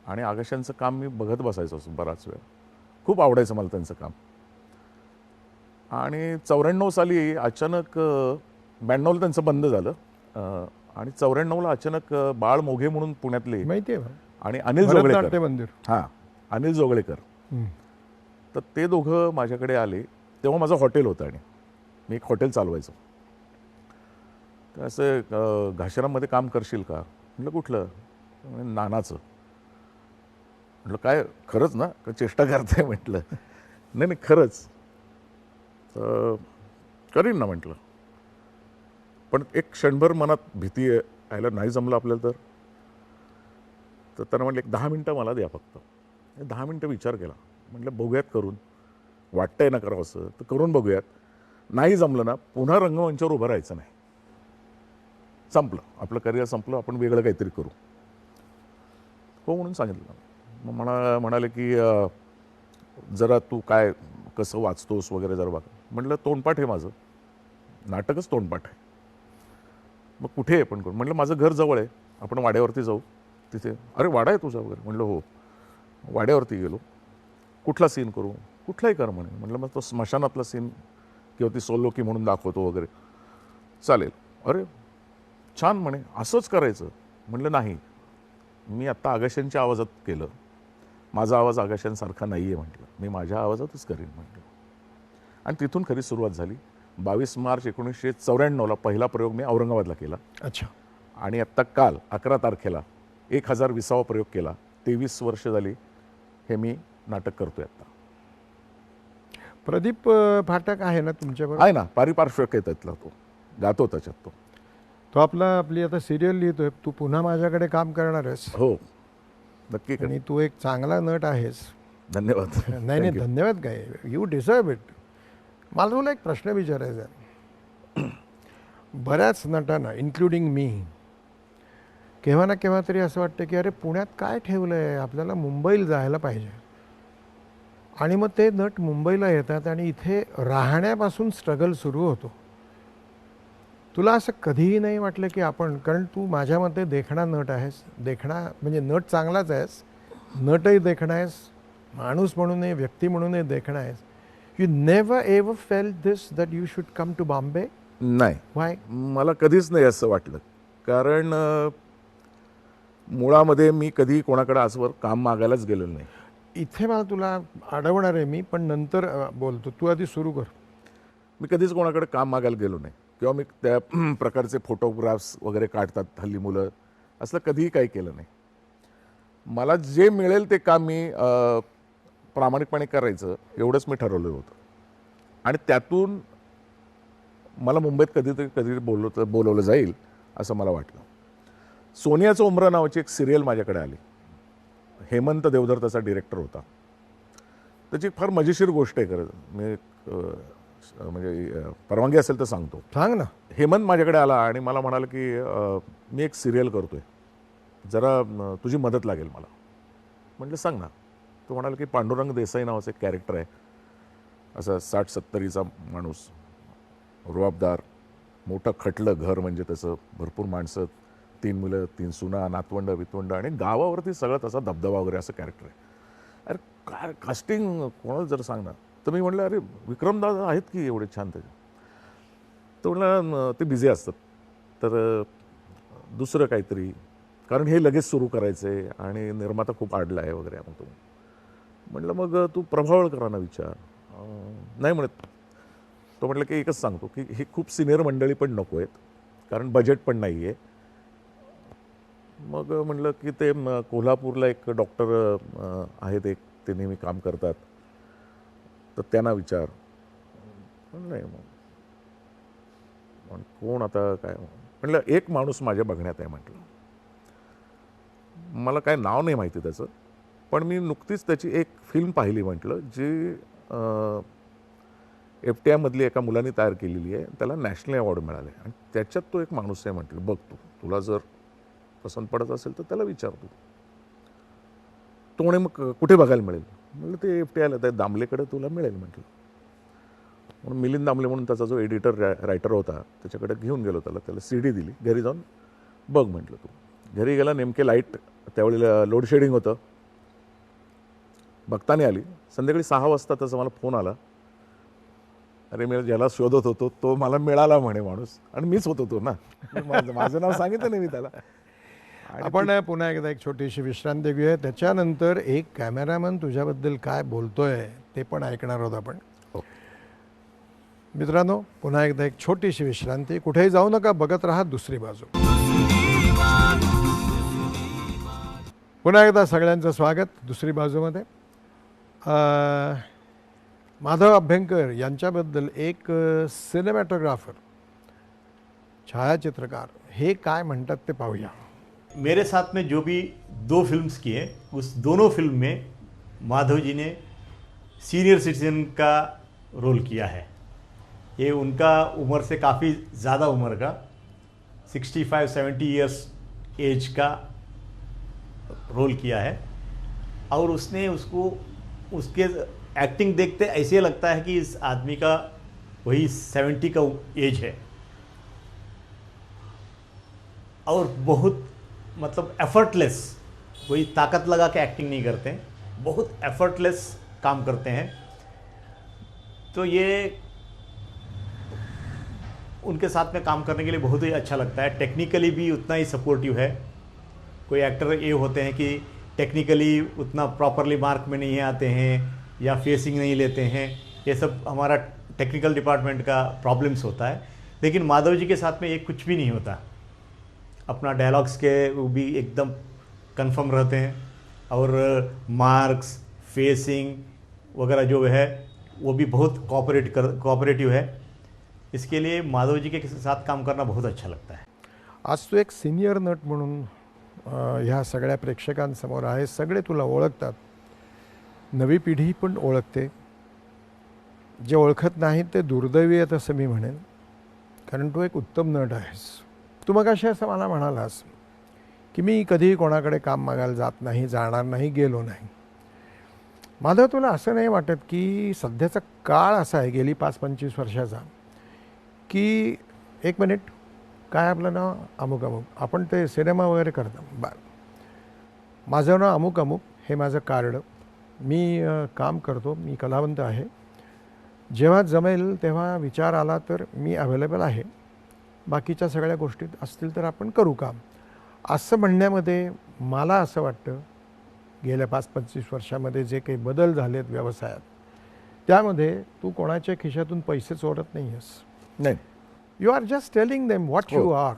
[SPEAKER 4] आणि आगाशांचं काम मी बघत बसायचो बराच वेळ. खूप आवडायचं मला त्यांचं काम. आणि 94 साली अचानक 92ला त्यांचं बंद झालं आणि 94ला अचानक बाळ मोघे म्हणून पुण्यातले
[SPEAKER 2] माहिती आहे
[SPEAKER 4] आणि अनिल
[SPEAKER 2] भरतनाट्य
[SPEAKER 4] जोगळेकर,
[SPEAKER 2] मंदिर.
[SPEAKER 4] हां अनिल जोगळेकर, तर ते दोघं माझ्याकडे आले. तेव्हा माझं हॉटेल होतं आणि मी एक हॉटेल चालवायचो. तर असं घाशेराममध्ये काम करशील का? म्हटलं कुठलं? म्हणे नानाचं. म्हटलं काय खरंच ना, का चेष्टा करताय? म्हटलं नाही नाही खरंच. तर करीन ना म्हटलं, पण एक क्षणभर मनात भीती यायला, नाही जमलं आपल्याला तर त्यांना म्हटलं एक 10 मिनटं मला द्या फक्त. 10 मिनटं विचार केला. म्हटलं बघूयात करून, वाटतंय ना करावं असं तर करून बघूयात. नाही जमलं ना पुन्हा रंगमंचावर उभं राहायचं नाही. संपलं आपलं करिअर संपलं, आपण वेगळं काहीतरी करू. हो म्हणून सांगितलं. मग म्हणाले की जरा तू काय कसं वाचतोस वगैरे जरा बघ. म्हटलं तोंडपाठ आहे माझं, नाटकच तोंडपाठ आहे. मग कुठे आहे पण करून? म्हटलं माझं घर जवळ आहे, आपण वाड्यावरती जाऊ तिथे. अरे वाडा आहे तुझा वगैरे? म्हटलं हो. वाड्यावरती गेलो. कुठला सीन करू? कुठलाही कर म्हणे. म्हटलं मग तो स्मशानातला सीन किंवा ती सोलोकी म्हणून दाखवतो वगैरे चालेल. अरे छान म्हणे, असंच करायचं. म्हटलं नाही, मी आत्ता आगाशांच्या आवाजात केलं, माझा आवाज आगाशांसारखा नाही आहे. म्हटलं मी माझ्या आवाजातच करीन म्हटलं. आणि तिथून खरी सुरुवात झाली. 22 मार्च 1994ला पहिला प्रयोग मी औरंगाबादला केला.
[SPEAKER 2] अच्छा.
[SPEAKER 4] आणि आत्ता काल 11 तारखेला 1020वा प्रयोग केला. 23 वर्ष झाली हे मी नाटक करतोय आत्ता.
[SPEAKER 2] प्रदीप फाटक आहे ना तुमच्याबरोबर?
[SPEAKER 4] आहे ना, पारिपार्श्विक आहे त्यातला, तो गातो त्याच्यात.
[SPEAKER 2] तो आपली आता सिरियल लिहितोय. तू पुन्हा माझ्याकडे काम करणार आहेस?
[SPEAKER 4] हो नक्की.
[SPEAKER 2] आणि तू एक चांगला नट आहेस.
[SPEAKER 4] धन्यवाद.
[SPEAKER 2] नाही नाही, धन्यवाद काय, यू डिझर्व इट. मला तुला एक प्रश्न विचारायचा आहे. बऱ्याच नटांना इन्क्लुडिंग मी केव्हा ना केव्हा तरी असं वाटतं की अरे पुण्यात काय ठेवलं आहे, आपल्याला मुंबईला जायला पाहिजे. आणि मग ते नट मुंबईला येतात आणि इथे राहण्यापासून स्ट्रगल सुरू होतो. तुला असं कधीही नाही वाटलं की आपण, कारण तू माझ्या मते देखणा नट आहेस, देखणा म्हणजे नट चांगलाच आहेस, नटही देखणा आहेस, माणूस म्हणूनही व्यक्ती म्हणूनही देखणा आहेस. You never ever felt this that you should come to Bombay?
[SPEAKER 4] नाही,
[SPEAKER 2] वाय?
[SPEAKER 4] मला कधीच नाही असं वाटलं. कारण मुळामध्ये मी कधी कोणाकडे आजवर काम मागायलाच गेलेलो नाही.
[SPEAKER 2] इथे मला तुला अडवणार आहे मी, पण नंतर बोलतो. तू आधी सुरू कर.
[SPEAKER 4] मी कधीच कोणाकडे काम मागायला गेलो नाही किंवा मी त्या प्रकारचे फोटोग्राफ्स वगैरे काढतात हल्ली मुलं, असलं कधीही काही केलं नाही. मला जे मिळेल ते काम मी प्रामाणिकपणे करायचं एवढंच मी ठरवलं होतं. आणि त्यातून मला मुंबईत कधी बोलवलं जाईल असं मला वाटलं. सोनियाचं उमरा नावाची एक सिरियल माझ्याकडे आली. हेमंत देवधर त्याचा डिरेक्टर होता. त्याची फार मजेशीर गोष्ट आहे. खरं मी म्हणजे परवानगी असेल तर सांगतो.
[SPEAKER 2] सांग ना.
[SPEAKER 4] हेमंत माझ्याकडे आला आणि मला म्हणाला की मी एक सिरियल करतोय, जरा तुझी मदत लागेल मला. म्हटलं सांग ना. तो म्हणाला की पांडुरंग देसाई नावाचं एक कॅरेक्टर आहे, असं 60-70चा माणूस, रुबाबदार, मोठं खटलं घर, म्हणजे त्याचं भरपूर माणसं, 3 मुलं, 3 सुना, नातवंड वितवंड, आणि गावावरती सगळं तसा दबदबा वगैरे असं कॅरेक्टर आहे. अरे काय कास्टिंग कोणाला जर सांग ना. तर मी म्हटलं अरे विक्रमदादा आहेत की एवढे छान त्याचे. तो म्हटलं ते बिझी असतात, तर दुसरं काहीतरी, कारण हे लगेच सुरू करायचं आहे आणि निर्माता खूप आडला आहे वगैरे. मग तो म्हटलं मग तू प्रभावळकरांना विचार. नाही म्हणत. तो म्हटलं की एकच सांगतो की ही खूप सिनियर मंडळी पण नको आहेत, कारण बजेट पण नाही आहे. मग म्हटलं की ते कोल्हापूरला एक डॉक्टर आहेत, एक ते नेहमी काम करतात, तर त्यांना विचार. नाही मग कोण आता काय. म्हटलं एक माणूस माझ्या बघण्यात आहे. म्हटलं मला काय नाव नाही माहिती त्याचं, पण मी नुकतीच त्याची एक फिल्म पाहिली. म्हटलं जी FTI मधली एका मुलांनी तयार केलेली आहे, त्याला नॅशनल अवॉर्ड मिळाले, आणि त्याच्यात तो एक माणूस आहे. म्हटलं बघ तुला जर पसंत पडत असेल तर त्याला विचारतो. तो म्हणे मग कुठे बघायला मिळेल? म्हटलं ते FTIला त्या दामलेकडे तुला मिळेल. म्हटलं म्हणून मिलिंद दामले म्हणून त्याचा जो एडिटर रायटर होता त्याच्याकडे घेऊन गेलो. त्याला CD दिली, घरी जाऊन बघ म्हटलं. तू घरी गेला, नेमके लाईट त्यावेळेला लोड शेडिंग होतं, बघता नाही आली. संध्याकाळी 6 वाजता त्याचा मला फोन आला, अरे मी ज्याला शोधत होतो तो मला मिळाला म्हणे माणूस, आणि मीच होतो तो ना. माझं नाव सांगितलं नाही मी त्याला.
[SPEAKER 2] आपण पुन्हा एकदा एक छोटीशी विश्रांती घेऊया, त्याच्यानंतर एक कॅमेरामन तुझ्याबद्दल काय बोलतोय ते पण ऐकणार आहोत आपण. मित्रांनो, पुन्हा एकदा एक छोटीशी विश्रांती, कुठेही जाऊ नका, बघत राहा दुसरी बाजू. पुन्हा एकदा सगळ्यांचं स्वागत दुसरी बाजूमध्ये. माधव अभ्यंकर यांच्याबद्दल एक सिनेमॅटोग्राफर, छायाचित्रकार, हे काय म्हणतात ते पाहूया.
[SPEAKER 5] मेरे साथ में जो भी 2 फिल्म्स किए, उस दोनों फिल्म में माधव जी ने सीनियर सिटीजन का रोल किया है. ये उनका उम्र से काफ़ी ज़्यादा उम्र का 65-70 इयर्स एज का रोल किया है. और उसने उसके एक्टिंग देखते ऐसे लगता है कि इस आदमी का वही 70 का एज है. और बहुत मतलब एफर्टलेस, कोई ताकत लगा के एक्टिंग नहीं करते हैं, बहुत एफर्टलेस काम करते हैं. तो ये उनके साथ में काम करने के लिए बहुत ही अच्छा लगता है. टेक्निकली भी उतना ही सपोर्टिव है. कोई एक्टर ये होते हैं कि टेक्निकली उतना प्रॉपरली मार्क में नहीं आते हैं या फेसिंग नहीं लेते हैं, ये सब हमारा टेक्निकल डिपार्टमेंट का प्रॉब्लम्स होता है. लेकिन माधव जी के साथ में ये कुछ भी नहीं होता. अपना डायलॉग्स के वो भी एकदम कंफर्म रहते हैं, और मार्क्स, फेसिंग वगैरह जो है वो भी बहुत कोऑपरेटिव है. इसके लिए माधव जी के साथ काम करना बहुत अच्छा लगता है.
[SPEAKER 2] आज तू एक सिनियर नट म्हणून ह्या सगळ्या प्रेक्षकांसमोर आहे. सगळे तुला ओळखतात, नवी पिढी पण ओळखते. जे ओळखत नाहीत ते दुर्दैवी आहेत असं मी म्हणेन, कारण तू एक उत्तम नट आहेस. तू मगाशी असं मला म्हणालास की मी कधीही कोणाकडे काम मागायला जात नाही, जाणार नाही, गेलो नाही. माधव, तुला असं नाही वाटत की सध्याचा काळ असा आहे, गेली 5-25 वर्षाचा, की एक मिनिट, काय आपलं नाव अमुक अमुक, आपण ते सिनेमा वगैरे करतो, बरं, माझं नाव अमुक अमुक, हे माझं कार्ड, मी काम करतो, मी कलावंत आहे, जेव्हा जमेल तेव्हा विचार आला तर मी अवेलेबल आहे, बाकीच्या सगळ्या गोष्टी असतील तर आपण करू काम, असं म्हणण्यामध्ये मला असं वाटतं गेल्या 5-25 वर्षामध्ये जे काही बदल झालेत व्यवसायात, त्यामध्ये तू कोणाच्या खिशातून पैसे चोरत नाही आहेस.
[SPEAKER 4] नाही,
[SPEAKER 2] you are just telling them what you are.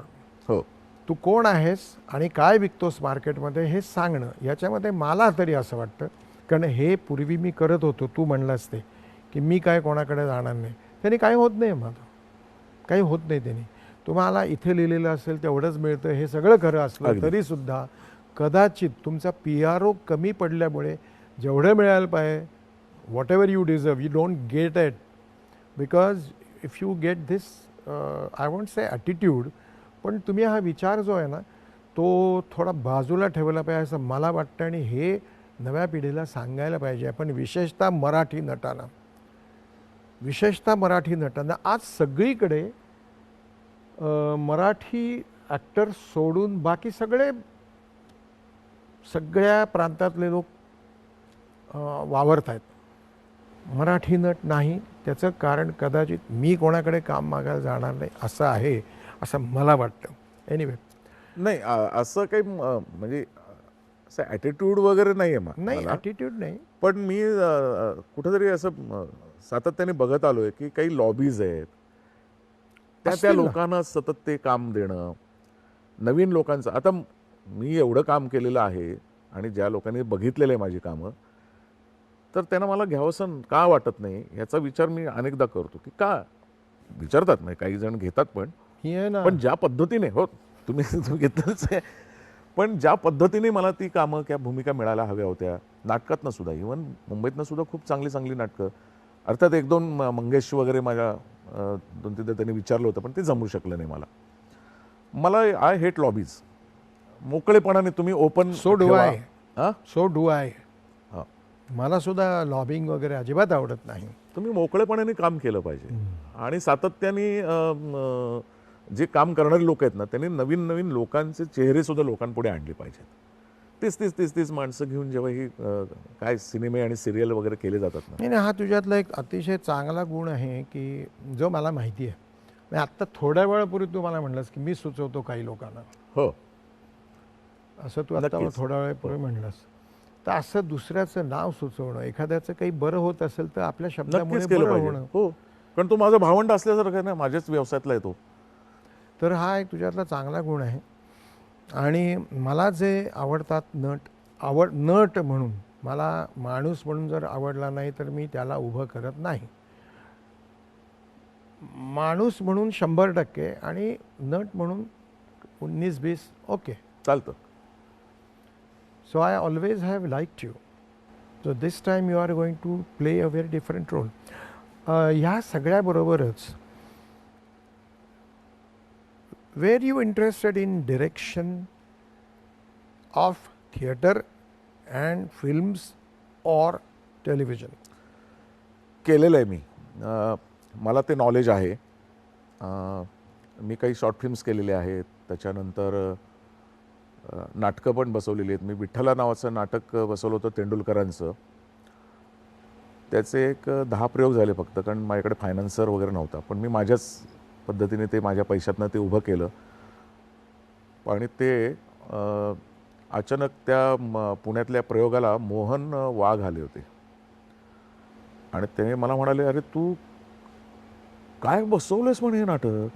[SPEAKER 4] हो,
[SPEAKER 2] तू कोण आहेस आणि काय विकतोस मार्केटमध्ये हे सांगणं, याच्यामध्ये मला तरी असं वाटतं, कारण हे पूर्वी मी करत होतो, तू म्हणलास ते की मी काय कोणाकडे जाणार नाही, त्यांनी काही होत नाही, माझं काही होत नाही. त्यांनी तुम्हाला इथे लिहिलेलं असेल तेवढंच मिळतं, हे सगळं खरं असलं तरीसुद्धा कदाचित तुमचा PRO कमी पडल्यामुळे जेवढं मिळायला पाहिजे, what ever you deserve, you don't get it, because if you get this I want say attitude, पण तुम्ही हा विचार जो आहे ना तो थोडा बाजूला ठेवला पाहिजे असं मला वाटतं. आणि हे नव्या पिढीला सांगायला पाहिजे आपण, विशेषतः मराठी नटांना. आज सगळीकडे मराठी ॲक्टर सोडून बाकी सगळ्या प्रांतातले लोक वावरत आहेत, मराठी नट नाही. त्याचं कारण कदाचित मी कोणाकडे काम मागायला जाणार नाही असं आहे, असं मला वाटतं. एनिवे,
[SPEAKER 4] नाही असं काही म्हणजे असं ॲटिट्यूड वगैरे नाही आहे.
[SPEAKER 2] नाही, ॲटिट्यूड नाही,
[SPEAKER 4] पण मी कुठंतरी असं सातत्याने बघत आलो आहे की काही लॉबीज आहेत, त्या लोकांना सतत ते काम देणं, नवीन लोकांचं. आता मी एवढं काम केलेलं आहे आणि ज्या लोकांनी बघितलेलं आहे माझी कामं, तर त्यांना मला घ्यावंसं का वाटत नाही याचा विचार मी अनेकदा करतो. की का विचारतात, नाही काही जण घेतात, पण ज्या पद्धतीने, हो तुम्ही घेतलंच आहे, पण ज्या पद्धतीने मला ती कामं किंवा भूमिका मिळायला हव्या होत्या, नाटकातनं सुद्धा, इव्हन मुंबईतनं सुद्धा खूप चांगली चांगली नाटकं, अर्थात 1-2 मंगेश वगैरे माझ्या 2-3 त्यांनी विचारलं होतं, पण ते जमू शकलं नाही मला. I hate lobbies. मोकळेपणाने तुम्ही ओपन.
[SPEAKER 2] So do I. मला सुद्धा लॉबिंग वगैरे अजिबात आवडत नाही.
[SPEAKER 4] तुम्ही मोकळेपणाने काम केलं पाहिजे. आणि सातत्याने जे काम करणारे लोक आहेत ना, त्यांनी नवीन नवीन लोकांचे चेहरे सुद्धा लोकांपुढे आणले पाहिजेत. तीस माणसं घेऊन जेव्हा ही काय सिनेमे आणि सिरियल वगैरे केले जातात ना,
[SPEAKER 2] नाही नाही, हा तुझ्यातला एक अतिशय चांगला गुण आहे की जो मला माहिती आहे. मी आत्ता थोड्या वेळापूर्वी तू मला म्हणलंस की मी सुचवतो काही लोकांना,
[SPEAKER 4] हो
[SPEAKER 2] असं तू आत्ता मला
[SPEAKER 4] नक्कीच.
[SPEAKER 2] थोड्या वेळापूर्वी म्हणलंस. तर असं दुसऱ्याचं नाव सुचवणं, एखाद्याचं काही बरं होत असेल तर आपल्या शब्दामुळे
[SPEAKER 4] नक्कीच केलं
[SPEAKER 2] बरं
[SPEAKER 4] पाहिजे.
[SPEAKER 2] होणं,
[SPEAKER 4] हो, कारण तो माझा भावंड असल्यासारखं आहे ना, माझ्याच व्यवसायातला आहे तो.
[SPEAKER 2] तर हा एक तुझ्यातला चांगला गुण आहे. आणि मला जे आवडतात नट म्हणून, मला माणूस म्हणून जर आवडला नाही तर मी त्याला उभं करत नाही. माणूस म्हणून 100% आणि नट म्हणून 19-20 ओके.
[SPEAKER 4] चालतं.
[SPEAKER 2] So I always have liked you. So this time you are going to play a very different role. ह्या सगळ्याबरोबरच were you interested in direction of theater and films or television?
[SPEAKER 4] केलेलं आहे मी. मला ते नॉलेज आहे. मी काही शॉर्ट फिल्म्स केलेले आहेत. त्याच्यानंतर नाटकं पण बसवलेली आहेत. मी विठ्ठला नावाचं नाटक बसवलं होतं तेंडुलकरांचं. त्याचे एक 10 प्रयोग झाले फक्त, कारण माझ्याकडे फायनान्सर वगैरे नव्हता. पण मी माझ्याच पद्धतीने ते माझ्या पैशातनं ते उभं केलं. आणि ते अचानक त्या पुण्यातल्या प्रयोगाला मोहन वाघ आले होते आणि ते मला म्हणाले, अरे तू काय बसवलंयस म्हणे हे नाटक,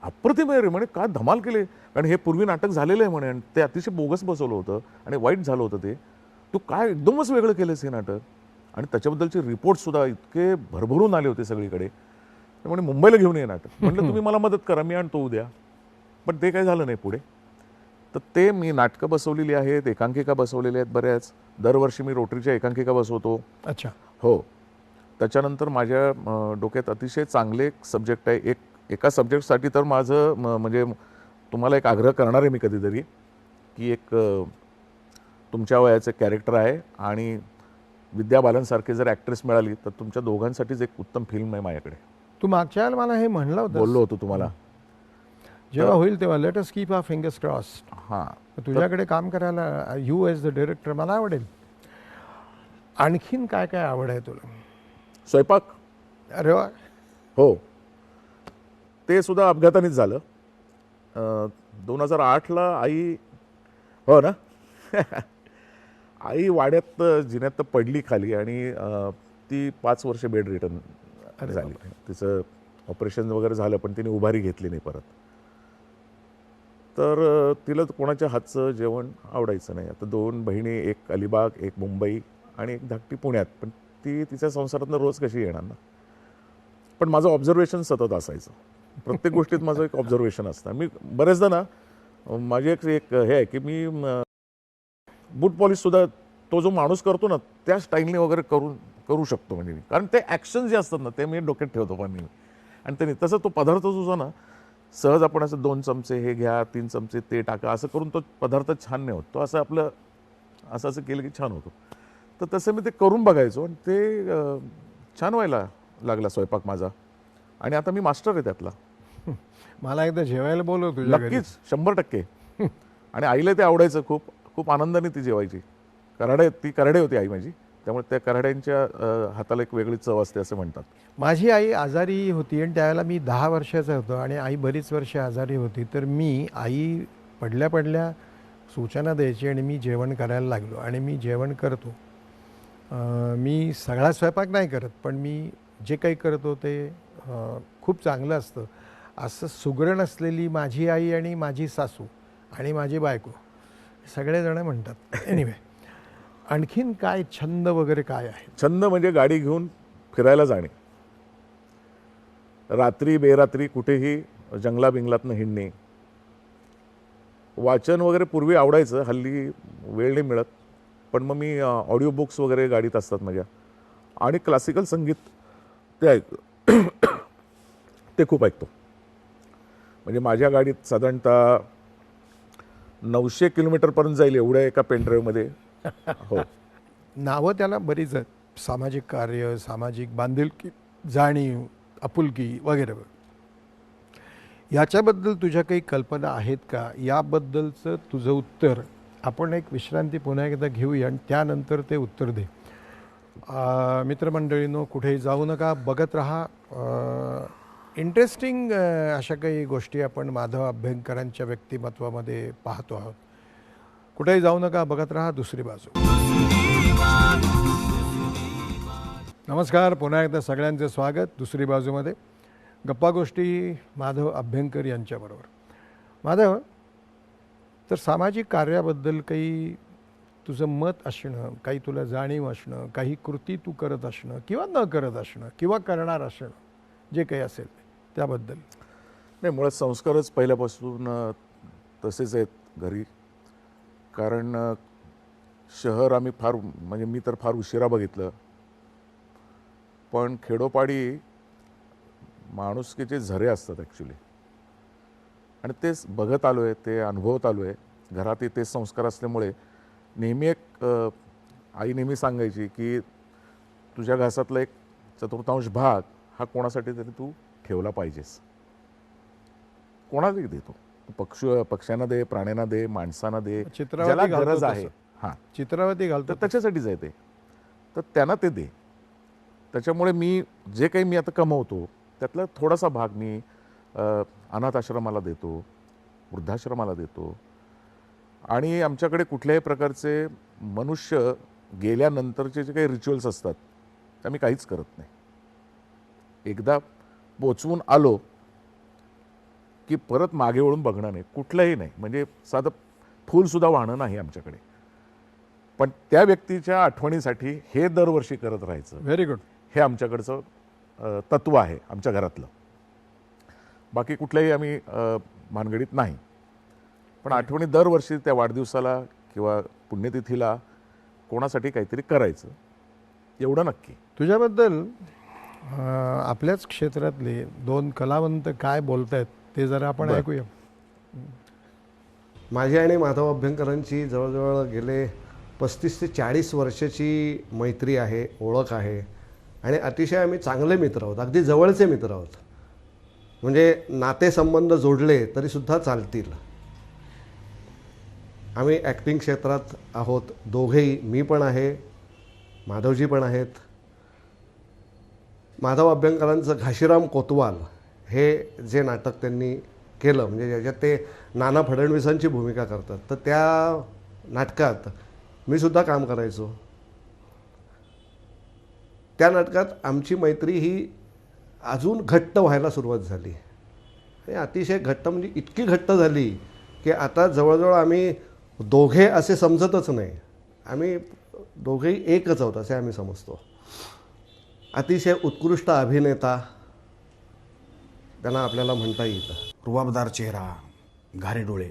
[SPEAKER 4] अप्रतिम आहे रे म्हणे, काय धमाल केले. कारण हे पूर्वी नाटक झालेलं आहे म्हणे आणि ते अतिशय बोगस बसवलं होतं आणि वाईट झालं होतं ते. तू काय एकदमच वेगळं केलंस हे नाटक. आणि त्याच्याबद्दलचे रिपोर्टसुद्धा इतके भरभरून आले होते सगळीकडे. म्हणे मुंबईला घेऊन ये नाटक. म्हटलं तुम्ही मला मदत करा, मी आणतो उद्या. पण ते काही झालं नाही पुढे. तर ते मी नाटकं बसवलेली आहेत, एकांकिका बसवलेल्या आहेत बऱ्याच. दरवर्षी मी रोटरीच्या एकांकिका बसवतो.
[SPEAKER 2] अच्छा.
[SPEAKER 4] हो. त्याच्यानंतर माझ्या डोक्यात अतिशय चांगले सब्जेक्ट आहे. एका सब्जेक्टसाठी तर माझं म्हणजे तुम्हाला एक आग्रह करणार आहे मी कधीतरी, की एक तुमच्या वयाचं कॅरेक्टर आहे आणि विद्या बालनसारखी जर ॲक्ट्रेस मिळाली तर तुमच्या दोघांसाठीच एक उत्तम फिल्म आहे माझ्याकडे.
[SPEAKER 2] तू मागच्या वेळेला मला हे म्हणलं होतं,
[SPEAKER 4] बोललो होतो तुम्हाला.
[SPEAKER 2] जेव्हा होईल तेव्हा लेट अस कीप आवर फिंगर्स क्रॉस्ड.
[SPEAKER 4] हां,
[SPEAKER 2] तुझ्याकडे काम करायला यू एज द डायरेक्टर मला आवडेल. आणखीन काय काय आवड आहे तुला?
[SPEAKER 4] स्वयंपाक.
[SPEAKER 2] अरे वा.
[SPEAKER 4] हो, ते सुद्धा अपघातानेच झालं. 2008ला आई, हो ना, आई वाड्यात जिन्यात पडली खाली आणि ती 5 वर्ष बेड रिटर्न झाली. तिचं ऑपरेशन वगैरे झालं पण तिने उभारी घेतली नाही परत. तर तिला कोणाच्या हातचं जेवण आवडायचं नाही. आता 2 बहिणी, एक अलिबाग, एक मुंबई आणि एक धाकटी पुण्यात. पण ती तिच्या संसारातनं रोज कशी येणार ना. पण माझं ऑब्झर्वेशन सतत असायचं. प्रत्येक गोष्टीत माझं एक ऑब्झर्वेशन असतं. मी बरेचदा ना, माझे एक हे आहे की मी बूट पॉलिशसुद्धा तो जो माणूस करतो ना त्या स्टाईलने वगैरे करू शकतो. म्हणजे मी, कारण ते ॲक्शन जे असतात ना ते मी डोक्यात ठेवतो पण मी. आणि त्याने तसं तो पदार्थ जो ना सहज आपण असं 2 चमचे हे घ्या, 3 चमचे ते टाका असं करून तो पदार्थ छान नाही होत. तो असं आपलं असं केलं की छान होतो. तर तसं मी ते करून बघायचो आणि ते छान व्हायला लागला स्वयंपाक माझा. आणि आता मी मास्टर आहे त्यातला.
[SPEAKER 2] मला एकदा जेवायला बोलव तुझ्या घरी.
[SPEAKER 4] नक्कीच, 100%. आणि आईला ते आवडायचं. खूप खूप आनंदाने ती जेवायची. ती कराडे होती आई माझी, त्यामुळे त्या कराड्यांच्या हाताला एक वेगळी चव असते असं म्हणतात.
[SPEAKER 2] माझी आई आजारी होती आणि त्यावेळेला मी 10 वर्षाचा होतो आणि आई बरीच वर्ष आजारी होती. तर मी आई पडल्या सूचना द्यायची आणि मी जेवण करायला लागलो आणि मी जेवण करतो. मी सगळा स्वयंपाक नाही करत पण मी जे काही करतो ते खूप चांगलं असतं. असं सुगरण असलेली माझी आई आणि माझी सासू आणि माझी बायको सगळेजण म्हणतात. एनिवे, आणखीन काय छंद वगैरे काय आहे?
[SPEAKER 4] छंद म्हणजे गाडी घेऊन फिरायला जाणे, रात्री बेरात्री कुठेही जंगला बिंगलातनं हिंडणे. वाचन वगैरे पूर्वी आवडायचं, हल्ली वेळ नाही मिळत. पण मग मी ऑडिओ बुक्स वगैरे गाडीत असतात माझ्या. आणि क्लासिकल संगीत ते ते खूप ऐकतो. म्हणजे माझ्या गाडीत साधारणतः 900 किलोमीटरपर्यंत जाईल एवढ्या एका पेनड्राईव्हमध्ये. हो.
[SPEAKER 2] नावं त्याला बरीच आहेत. सामाजिक कार्य, सामाजिक बांधिलकी, जाणीव, आपुलकी वगैरे वगैरे. याच्याबद्दल तुझ्या काही कल्पना आहेत का? याबद्दलचं तुझं उत्तर आपण एक विश्रांती पुन्हा एकदा घेऊया आणि त्यानंतर ते उत्तर दे. मित्रमंडळींनो, कुठेही जाऊ नका, बघत राहा. इंटरेस्टिंग अशा काही गोष्टी आपण माधव अभ्यंकरांच्या व्यक्तिमत्वामध्ये पाहतो आहोत. कुठेही जाऊ नका, बघत राहा दुसरी बाजू. नमस्कार, पुन्हा एकदा सगळ्यांचे स्वागत दुसरी बाजूमध्ये. गप्पा गोष्टी माधव अभ्यंकर यांच्याबरोबर. माधव, तर सामाजिक कार्याबद्दल काही तुझं मत असणं, काही तुला जाणीव असणं, काही कृती तू करत असणं किंवा न करत असणं किंवा करणार असणं, जे काही असेल त्याबद्दल.
[SPEAKER 4] नाही, मुळात संस्कारच पहिल्यापासून तसेच आहेत घरी. कारण शहर आम्ही फार, म्हणजे मी तर फार उशिरा बघितलं, पण खेडोपाडी माणुसकीचे झरे असतात ॲक्च्युली, आणि तेच बघत आलो आहे, ते अनुभवत आलो आहे. घरातही ते संस्कार असल्यामुळे नेहमी एक आई नेहमी सांगायची की तुझ्या घासातला एक चतुर्थांश भाग हा कोणासाठी तरी तू ठेवला पाहिजेस. कोणालाही देतो, पक्ष्यांना दे, प्राण्यांना दे, माणसांना दे, ज्याला गरज आहे. हां,
[SPEAKER 2] चित्रावती घालतो
[SPEAKER 4] तर त्याच्यासाठीच आहे ते, तर त्यांना ते दे. त्याच्यामुळे मी जे काही मी आता कमवतो त्यातला थोडासा भाग मी अनाथ आश्रमाला देतो, वृद्धाश्रमाला देतो. आणि आमच्याकडे कुठल्याही प्रकारचे मनुष्य गेल्यानंतरचे जे काही रिच्युअल्स असतात ते आम्ही काहीच करत नाही. एकदा पोचवून आलो की परत मागे वळून बघणं नाही, कुठलंही नाही. म्हणजे साधं फूलसुद्धा वाहणं नाही आमच्याकडे. पण त्या व्यक्तीच्या आठवणीसाठी हे दरवर्षी करत राहायचं.
[SPEAKER 2] Very good.
[SPEAKER 4] हे आमच्याकडचं तत्त्व आहे आमच्या घरातलं. बाकी कुठल्याही आम्ही भानगडीत नाही. पण आठवणी दरवर्षी त्या वाढदिवसाला किंवा पुण्यतिथीला कोणासाठी काहीतरी करायचं, एवढं नक्की.
[SPEAKER 2] तुझ्याबद्दल आपल्याच क्षेत्रातले दोन कलावंत काय बोलतायत ते जरा आपण ऐकूया.
[SPEAKER 6] माझी आणि माधव अभ्यंकरांची जवळजवळ गेले 35 ते 40 वर्षाची मैत्री आहे, ओळख आहे, आणि अतिशय आम्ही चांगले मित्र आहोत, अगदी जवळचे मित्र आहोत. म्हणजे नातेसंबंध जोडले तरीसुद्धा चालतील. आम्ही ॲक्टिंग क्षेत्रात आहोत दोघेही, मी पण आहे, माधवजी पण आहेत. माधव अभ्यंकरांचं घाशीराम कोतवाल हे जे नाटक त्यांनी केलं, म्हणजे ज्याच्यात ते नाना फडणवीसांची भूमिका करतात, तर त्या नाटकात मी सुद्धा काम करायचो. त्या नाटकात आमची मैत्री ही अजून घट्ट व्हायला सुरुवात झाली, आणि अतिशय घट्ट, म्हणजे इतकी घट्ट झाली की आता जवळजवळ आम्ही दोघे असे समजतच नाही, आम्ही दोघेही एकच आहोत असे आम्ही समजतो. अतिशय उत्कृष्ट अभिनेता त्यांना आपल्याला म्हणता येतं.
[SPEAKER 7] रुबाबदार चेहरा, घारे डोळे,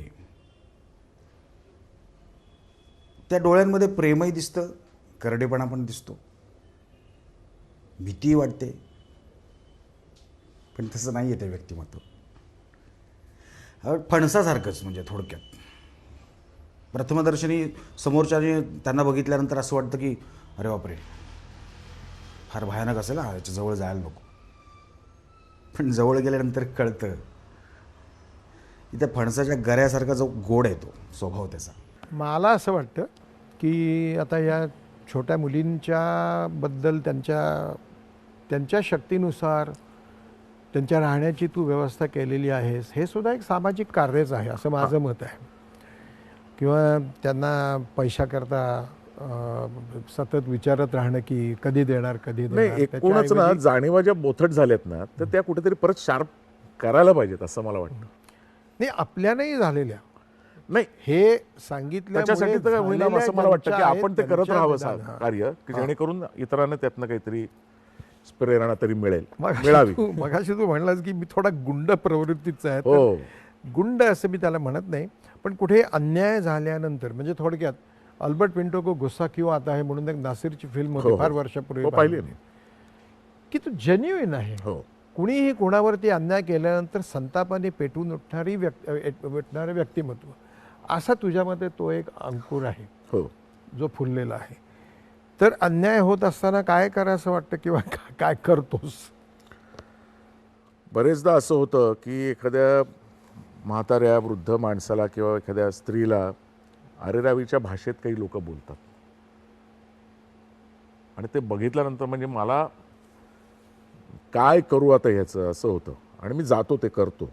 [SPEAKER 7] त्या डोळ्यांमध्ये प्रेमही दिसतं, करडेपणा पण दिसतो, भीतीही वाटते, पण तसं नाही आहे ते व्यक्तिमत्व. फणसासारखंच, म्हणजे थोडक्यात प्रथमदर्शनी समोरच्याने त्यांना बघितल्यानंतर असं वाटतं की अरे बापरे, फार भयानक असेल हा, याच्या जवळ जायला नको. पण जवळ गेल्यानंतर कळतं की त्या फणसाच्या गऱ्यासारखा जो गोड आहे तो स्वभाव त्याचा.
[SPEAKER 2] मला असं वाटतं की आता या छोट्या मुलींच्या बद्दल त्यांच्या शक्तीनुसार त्यांच्या राहण्याची तू व्यवस्था केलेली आहेस, हे सुद्धा एक सामाजिक कार्यच आहे असं माझं मत आहे. किंवा त्यांना पैशाकरता सतत विचारत राहणं की कधी देणार कधी
[SPEAKER 4] नाही,
[SPEAKER 2] देणार.
[SPEAKER 4] एकूणच ना जाणीवा ज्या बोथट झाल्यात ना, तर त्या कुठेतरी परत शार्प करायला पाहिजेत असं मला वाटतं.
[SPEAKER 2] नाही, आपल्यालाही झालेल्या
[SPEAKER 4] नाही,
[SPEAKER 2] हे सांगितलं
[SPEAKER 4] त्याच्यासाठी तर होईना असं मला वाटतं की आपण ते करत राहावं कार्य, की जेणेकरून इतरांना त्यातनं काहीतरी प्रेरणा तरी मिळावी.
[SPEAKER 2] मगाशी तू म्हणलास की मी थोडा गुंड प्रवृत्तीचा आहे.
[SPEAKER 4] हो,
[SPEAKER 2] गुंड असं मी त्याला म्हणत नाही, पण कुठे अन्याय झाल्यानंतर, म्हणजे थोडक्यात अल्बर्ट पिंटो को गुस्सा क्यों आता है म्हणून एक नासिरची फिल्म होती फार वर्षापूर्वी
[SPEAKER 4] पाहिली
[SPEAKER 2] की तू जेन्युइन आहे.
[SPEAKER 4] हो,
[SPEAKER 2] कुणीही कोणावरती अन्याय केल्यानंतर संतापाने पेटून उठणारी उठणारे व्यक्तिमत्व, असा तुझ्यामध्ये तो एक अंकुर आहे
[SPEAKER 4] हो,
[SPEAKER 2] जो फुललेला आहे. तर अन्याय होत असताना काय करायचं वाटतं किंवा काय करतोस?
[SPEAKER 4] बरेचदा असं होतं की एखाद्या म्हाताऱ्या वृद्ध माणसाला किंवा एखाद्या स्त्रीला अरेरावीच्या भाषेत काही लोक बोलतात आणि ते बघितल्यानंतर म्हणजे मला काय करू आता ह्याचं असं होतं आणि मी जातो ते करतो.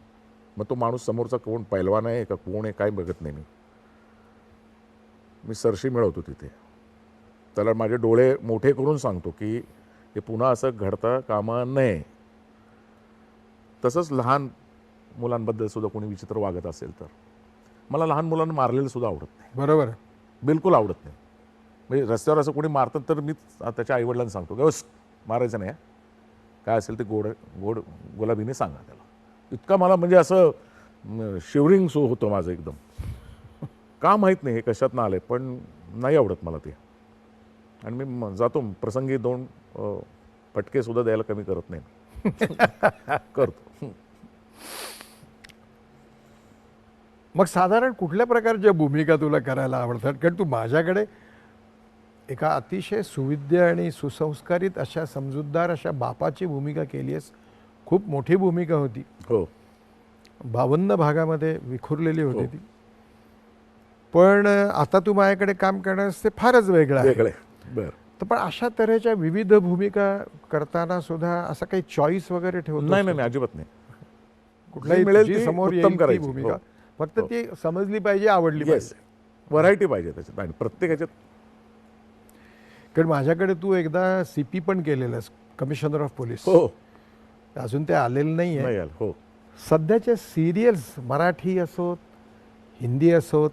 [SPEAKER 4] मग तो माणूस समोरचा कोण पैलवान आहे का कोण आहे काय बघत नाही मी सरशी मिळवतो तिथे. त्याला माझे डोळे मोठे करून सांगतो की हे पुन्हा असं घडता कामा नये. तसंच लहान मुलांबद्दल सुद्धा कोणी विचित्र वागत असेल तर मला लहान मुलांना मारलेलं सुद्धा आवडत नाही.
[SPEAKER 2] बरोबर आहे.
[SPEAKER 4] बिलकुल आवडत नाही. म्हणजे रस्त्यावर असं कोणी मारतात तर मी त्याच्या आईवडिलांना सांगतो की बस मारायचं नाही, काय असेल ते गोड गोड गुलाबीने सांगा त्याला. इतका मला म्हणजे असं शिवरिंग सो होतं माझं एकदम. का माहीत नाही हे कशातनं आलं आहे, पण नाही आवडत मला ते. आणि मी जातो प्रसंगी 2 फटकेसुद्धा द्यायला कमी करत नाही करतो.
[SPEAKER 2] मग साधारण कुठल्या प्रकारच्या भूमिका तुला करायला आवडतात? कारण तू माझ्याकडे एका अतिशय सुविद्य आणि सुसंस्कारित अशा समजूतदार अशा बापाची भूमिका केली आहेस. खूप मोठी भूमिका होती.
[SPEAKER 4] हो
[SPEAKER 2] 52 भागामध्ये विखुरलेली होती ती. पण आता तू माझ्याकडे काम करण्यास ते फारच वेगळं आहे.
[SPEAKER 4] वेगळे बरं.
[SPEAKER 2] तर पण अशा तऱ्हेच्या विविध भूमिका करताना सुद्धा असं काही चॉईस वगैरे ठेवतो?
[SPEAKER 4] नाही नाही अजिबात नाही.
[SPEAKER 2] कुठलाही
[SPEAKER 4] मिळेल
[SPEAKER 2] जी
[SPEAKER 4] ती
[SPEAKER 2] समोर
[SPEAKER 4] उत्तम
[SPEAKER 2] येईल ती
[SPEAKER 4] करायची.
[SPEAKER 2] भूमिका
[SPEAKER 4] हो.
[SPEAKER 2] फक्त ती समजली पाहिजे, आवडली
[SPEAKER 4] येस
[SPEAKER 2] पाहिजे.
[SPEAKER 4] व्हरायटी पाहिजे त्याच्यात आणि प्रत्येकाच्यात.
[SPEAKER 2] कारण माझ्याकडे तू एकदा CP पण केलेलंस, कमिशनर ऑफ पोलीस.
[SPEAKER 4] हो
[SPEAKER 2] अजून ते आलेलं नाही आहे.
[SPEAKER 4] नाही आलं. हो
[SPEAKER 2] सध्याच्या सिरियल्स मराठी असोत हिंदी असोत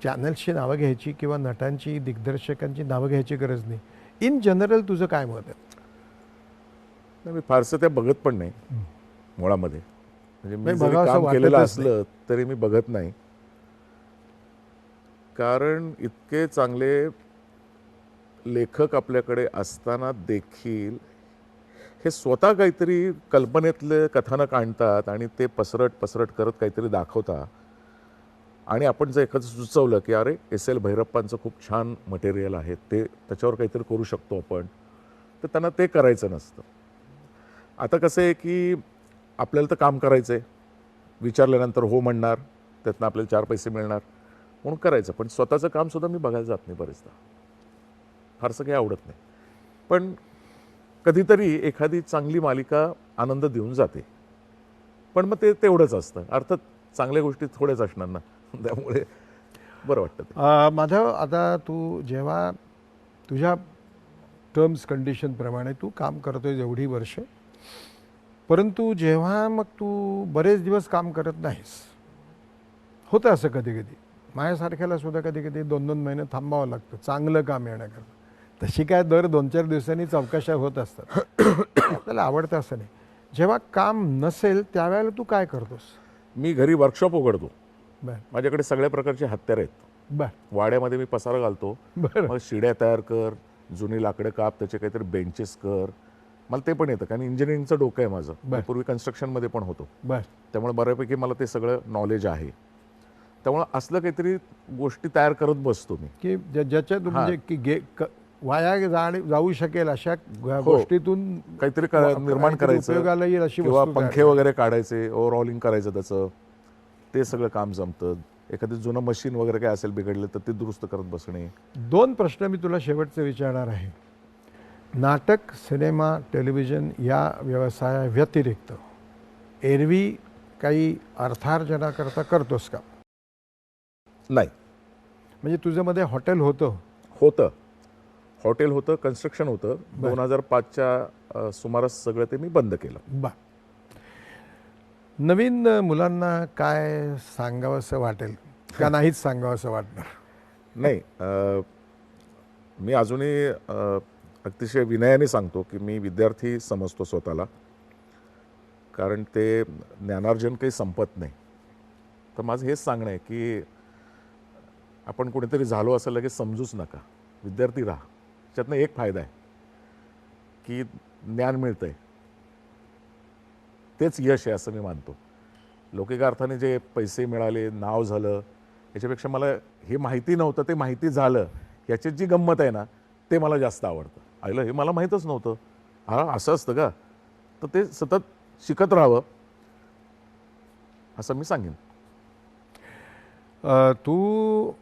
[SPEAKER 2] चॅनल्सची नावं घ्यायची किंवा नटांची दिग्दर्शकांची नावं घ्यायची गरज नाही. इन जनरल तुझं काय मत आहे?
[SPEAKER 4] नाही, मी फारसं ते बघत पण नाही मुळामध्ये. म्हणजे मी
[SPEAKER 2] नाही,
[SPEAKER 4] जरी
[SPEAKER 2] बघावंसं
[SPEAKER 4] काम केलेलं
[SPEAKER 2] वाटतच
[SPEAKER 4] असलं तरी मी बघत नाही. कारण इतके चांगले लेखक आपल्याकडे असताना देखील हे स्वतः काहीतरी कल्पनेतले कथानक आणतात आणि ते पसरट करत काहीतरी दाखवतात. आणि आपण जर एखादं सुचवलं की अरे SL भैरप्पांचं खूप छान मटेरियल आहे, ते त्याच्यावर काहीतरी करू शकतो आपण, तर त्यांना ते करायचं नसतं. आता कसं आहे की आपल्याला तर काम करायचं आहे, विचारल्यानंतर हो म्हणणार, त्यातनं आपल्याला 4 पैसे मिळणार म्हणून करायचं. पण स्वतःचं कामसुद्धा मी बघायला जात नाही बरेचदा. फारसं काही आवडत नाही. पण कधीतरी एखादी चांगली मालिका आनंद देऊन जाते. पण मग ते तेवढंच असतं. अर्थात चांगल्या गोष्टी थोड्याच असणार ना, त्यामुळे बरं वाटतं ते.
[SPEAKER 2] माधव, आता तू जेव्हा तुझ्या टर्म्स कंडिशनप्रमाणे तू काम करतोय एवढी वर्ष, परंतु जेव्हा मग तू बरेच दिवस काम करत नाहीस, होतं असं कधी कधी. माझ्यासारख्याला सुद्धा कधी कधी 2-2 महिने थांबावं लागतं चांगलं काम येण्याकरता. तशी काय दर 2-4 दिवसांनी चौकशा होत असतात. आपल्याला आवडतं असं नाही. जेव्हा काम नसेल त्यावेळेला तू काय करतोस?
[SPEAKER 4] मी घरी वर्कशॉप उघडतो.
[SPEAKER 2] बर
[SPEAKER 4] माझ्याकडे सगळ्या प्रकारचे हत्यार आहेत.
[SPEAKER 2] बर
[SPEAKER 4] वाड्यामध्ये मी पसारा घालतो.
[SPEAKER 2] बरं
[SPEAKER 4] मग शिड्या तयार कर, जुनी लाकडं काप, त्याचे काहीतरी बेंचेस कर. मला ते पण येतं कारण इंजिनिअरिंगचं डोकं आहे माझं.
[SPEAKER 2] बरं.
[SPEAKER 4] पूर्वी कन्स्ट्रक्शनमध्ये पण होतो,
[SPEAKER 2] बर
[SPEAKER 4] त्यामुळे बऱ्यापैकी मला ते सगळं नॉलेज आहे. त्यामुळे असलं काहीतरी गोष्टी तयार करत बसतो मी.
[SPEAKER 2] की ज्याच्यात म्हणजे की वाया जाऊ शकेल अशा गोष्टीतून
[SPEAKER 4] काहीतरी निर्माण
[SPEAKER 2] काहीतरी
[SPEAKER 4] करायचं
[SPEAKER 2] उपयोगाला येईल अशी
[SPEAKER 4] किंवा
[SPEAKER 2] वस्तू तयार
[SPEAKER 4] पंखे वगैरे काढायचे, ओव्हरऑलिंग करायचं त्याचं, ते सगळं काम जमतं. एखादं जुनं मशीन वगैरे काय असेल बिघडलं तर ते दुरुस्त करत बसणे.
[SPEAKER 2] 2 प्रश्न मी तुला शेवटचे विचारणार आहे. नाटक, सिनेमा, टेलिव्हिजन या व्यवसायाव्यतिरिक्त एरवी काही अर्थार्जनाकरता करतोस का?
[SPEAKER 4] नाही.
[SPEAKER 2] म्हणजे तुझ्यामध्ये हॉटेल होतं?
[SPEAKER 4] हॉटेल होतं, कन्स्ट्रक्शन होतं. 2005च्या सुमारास सगळं ते मी बंद केलं.
[SPEAKER 2] बा नवीन मुलांना काय सांगावंसं वाटेल का नाहीच सांगावंसं वाटणार?
[SPEAKER 4] नाही, मी अजूनही अतिशय विनयाने सांगतो की मी विद्यार्थी समजतो स्वतःला. कारण ते ज्ञानार्जन काही संपत नाही. तर माझं हेच सांगणं आहे की आपण कोणीतरी झालो असं लगेच समजूच नका, विद्यार्थी राहा. त्यातनं एक फायदा आहे की ज्ञान मिळतं आहे, तेच यश आहे असं मी मानतो. लौकिक अर्थाने जे पैसे मिळाले, नाव झालं, याच्यापेक्षा मला हे माहिती नव्हतं ते माहिती झालं, याची जी गंमत आहे ना ते मला जास्त आवडतं. आईला हे मला माहीतच नव्हतं, हा असं असतं का, तर ते सतत शिकत राहावं असं मी सांगेन.
[SPEAKER 2] तू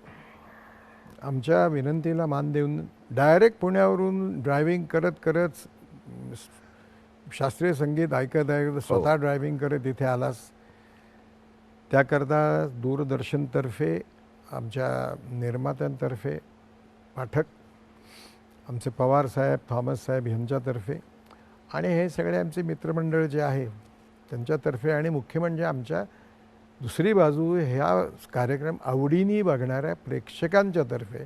[SPEAKER 2] आमच्या विनंतीला मान देऊन डायरेक्ट पुण्यावरून ड्रायव्हिंग करत करत शास्त्रीय संगीत ऐकत ऐकत स्वतः ड्रायव्हिंग करत इथे आलास. त्याकरता दूरदर्शनतर्फे आमच्या निर्मात्यांतर्फे पाठक आमचे पवार साहेब थॉमस साहेब यांच्यातर्फे आणि हे सगळे आमचे मित्रमंडळ जे आहे त्यांच्यातर्फे आणि मुख्य म्हणजे आमच्या दुसरी बाजू ह्या कार्यक्रम आवडीने बघणाऱ्या प्रेक्षकांच्या तर्फे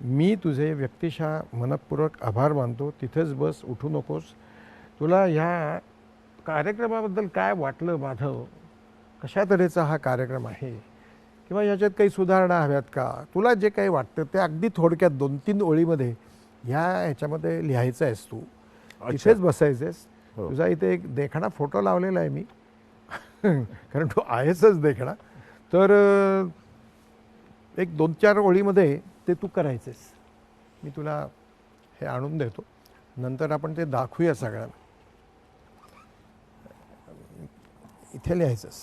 [SPEAKER 2] मी तुझे व्यक्तिशः मनपूर्वक आभार मानतो. तिथेच बस, उठू नकोस. तुला ह्या कार्यक्रमाबद्दल काय वाटलं माधव? कशा तऱ्हेचा हा कार्यक्रम आहे किंवा याच्यात काही सुधारणा हव्यात का? तुला जे काही वाटतं ते अगदी थोडक्यात 2-3 ओळीमध्ये ह्याच्यामध्ये लिहायचं आहेस तू. इथेच बसायचेस. तुझा इथे एक देखणा फोटो लावलेला आहे मी कारण तू आहेसच देखणा. तर एक 2-4 ओळीमध्ये ते तू करायचेस. मी तुला हे आणून देतो. नंतर आपण ते दाखवूया सगळ्यांना. इथे लिहायचंस.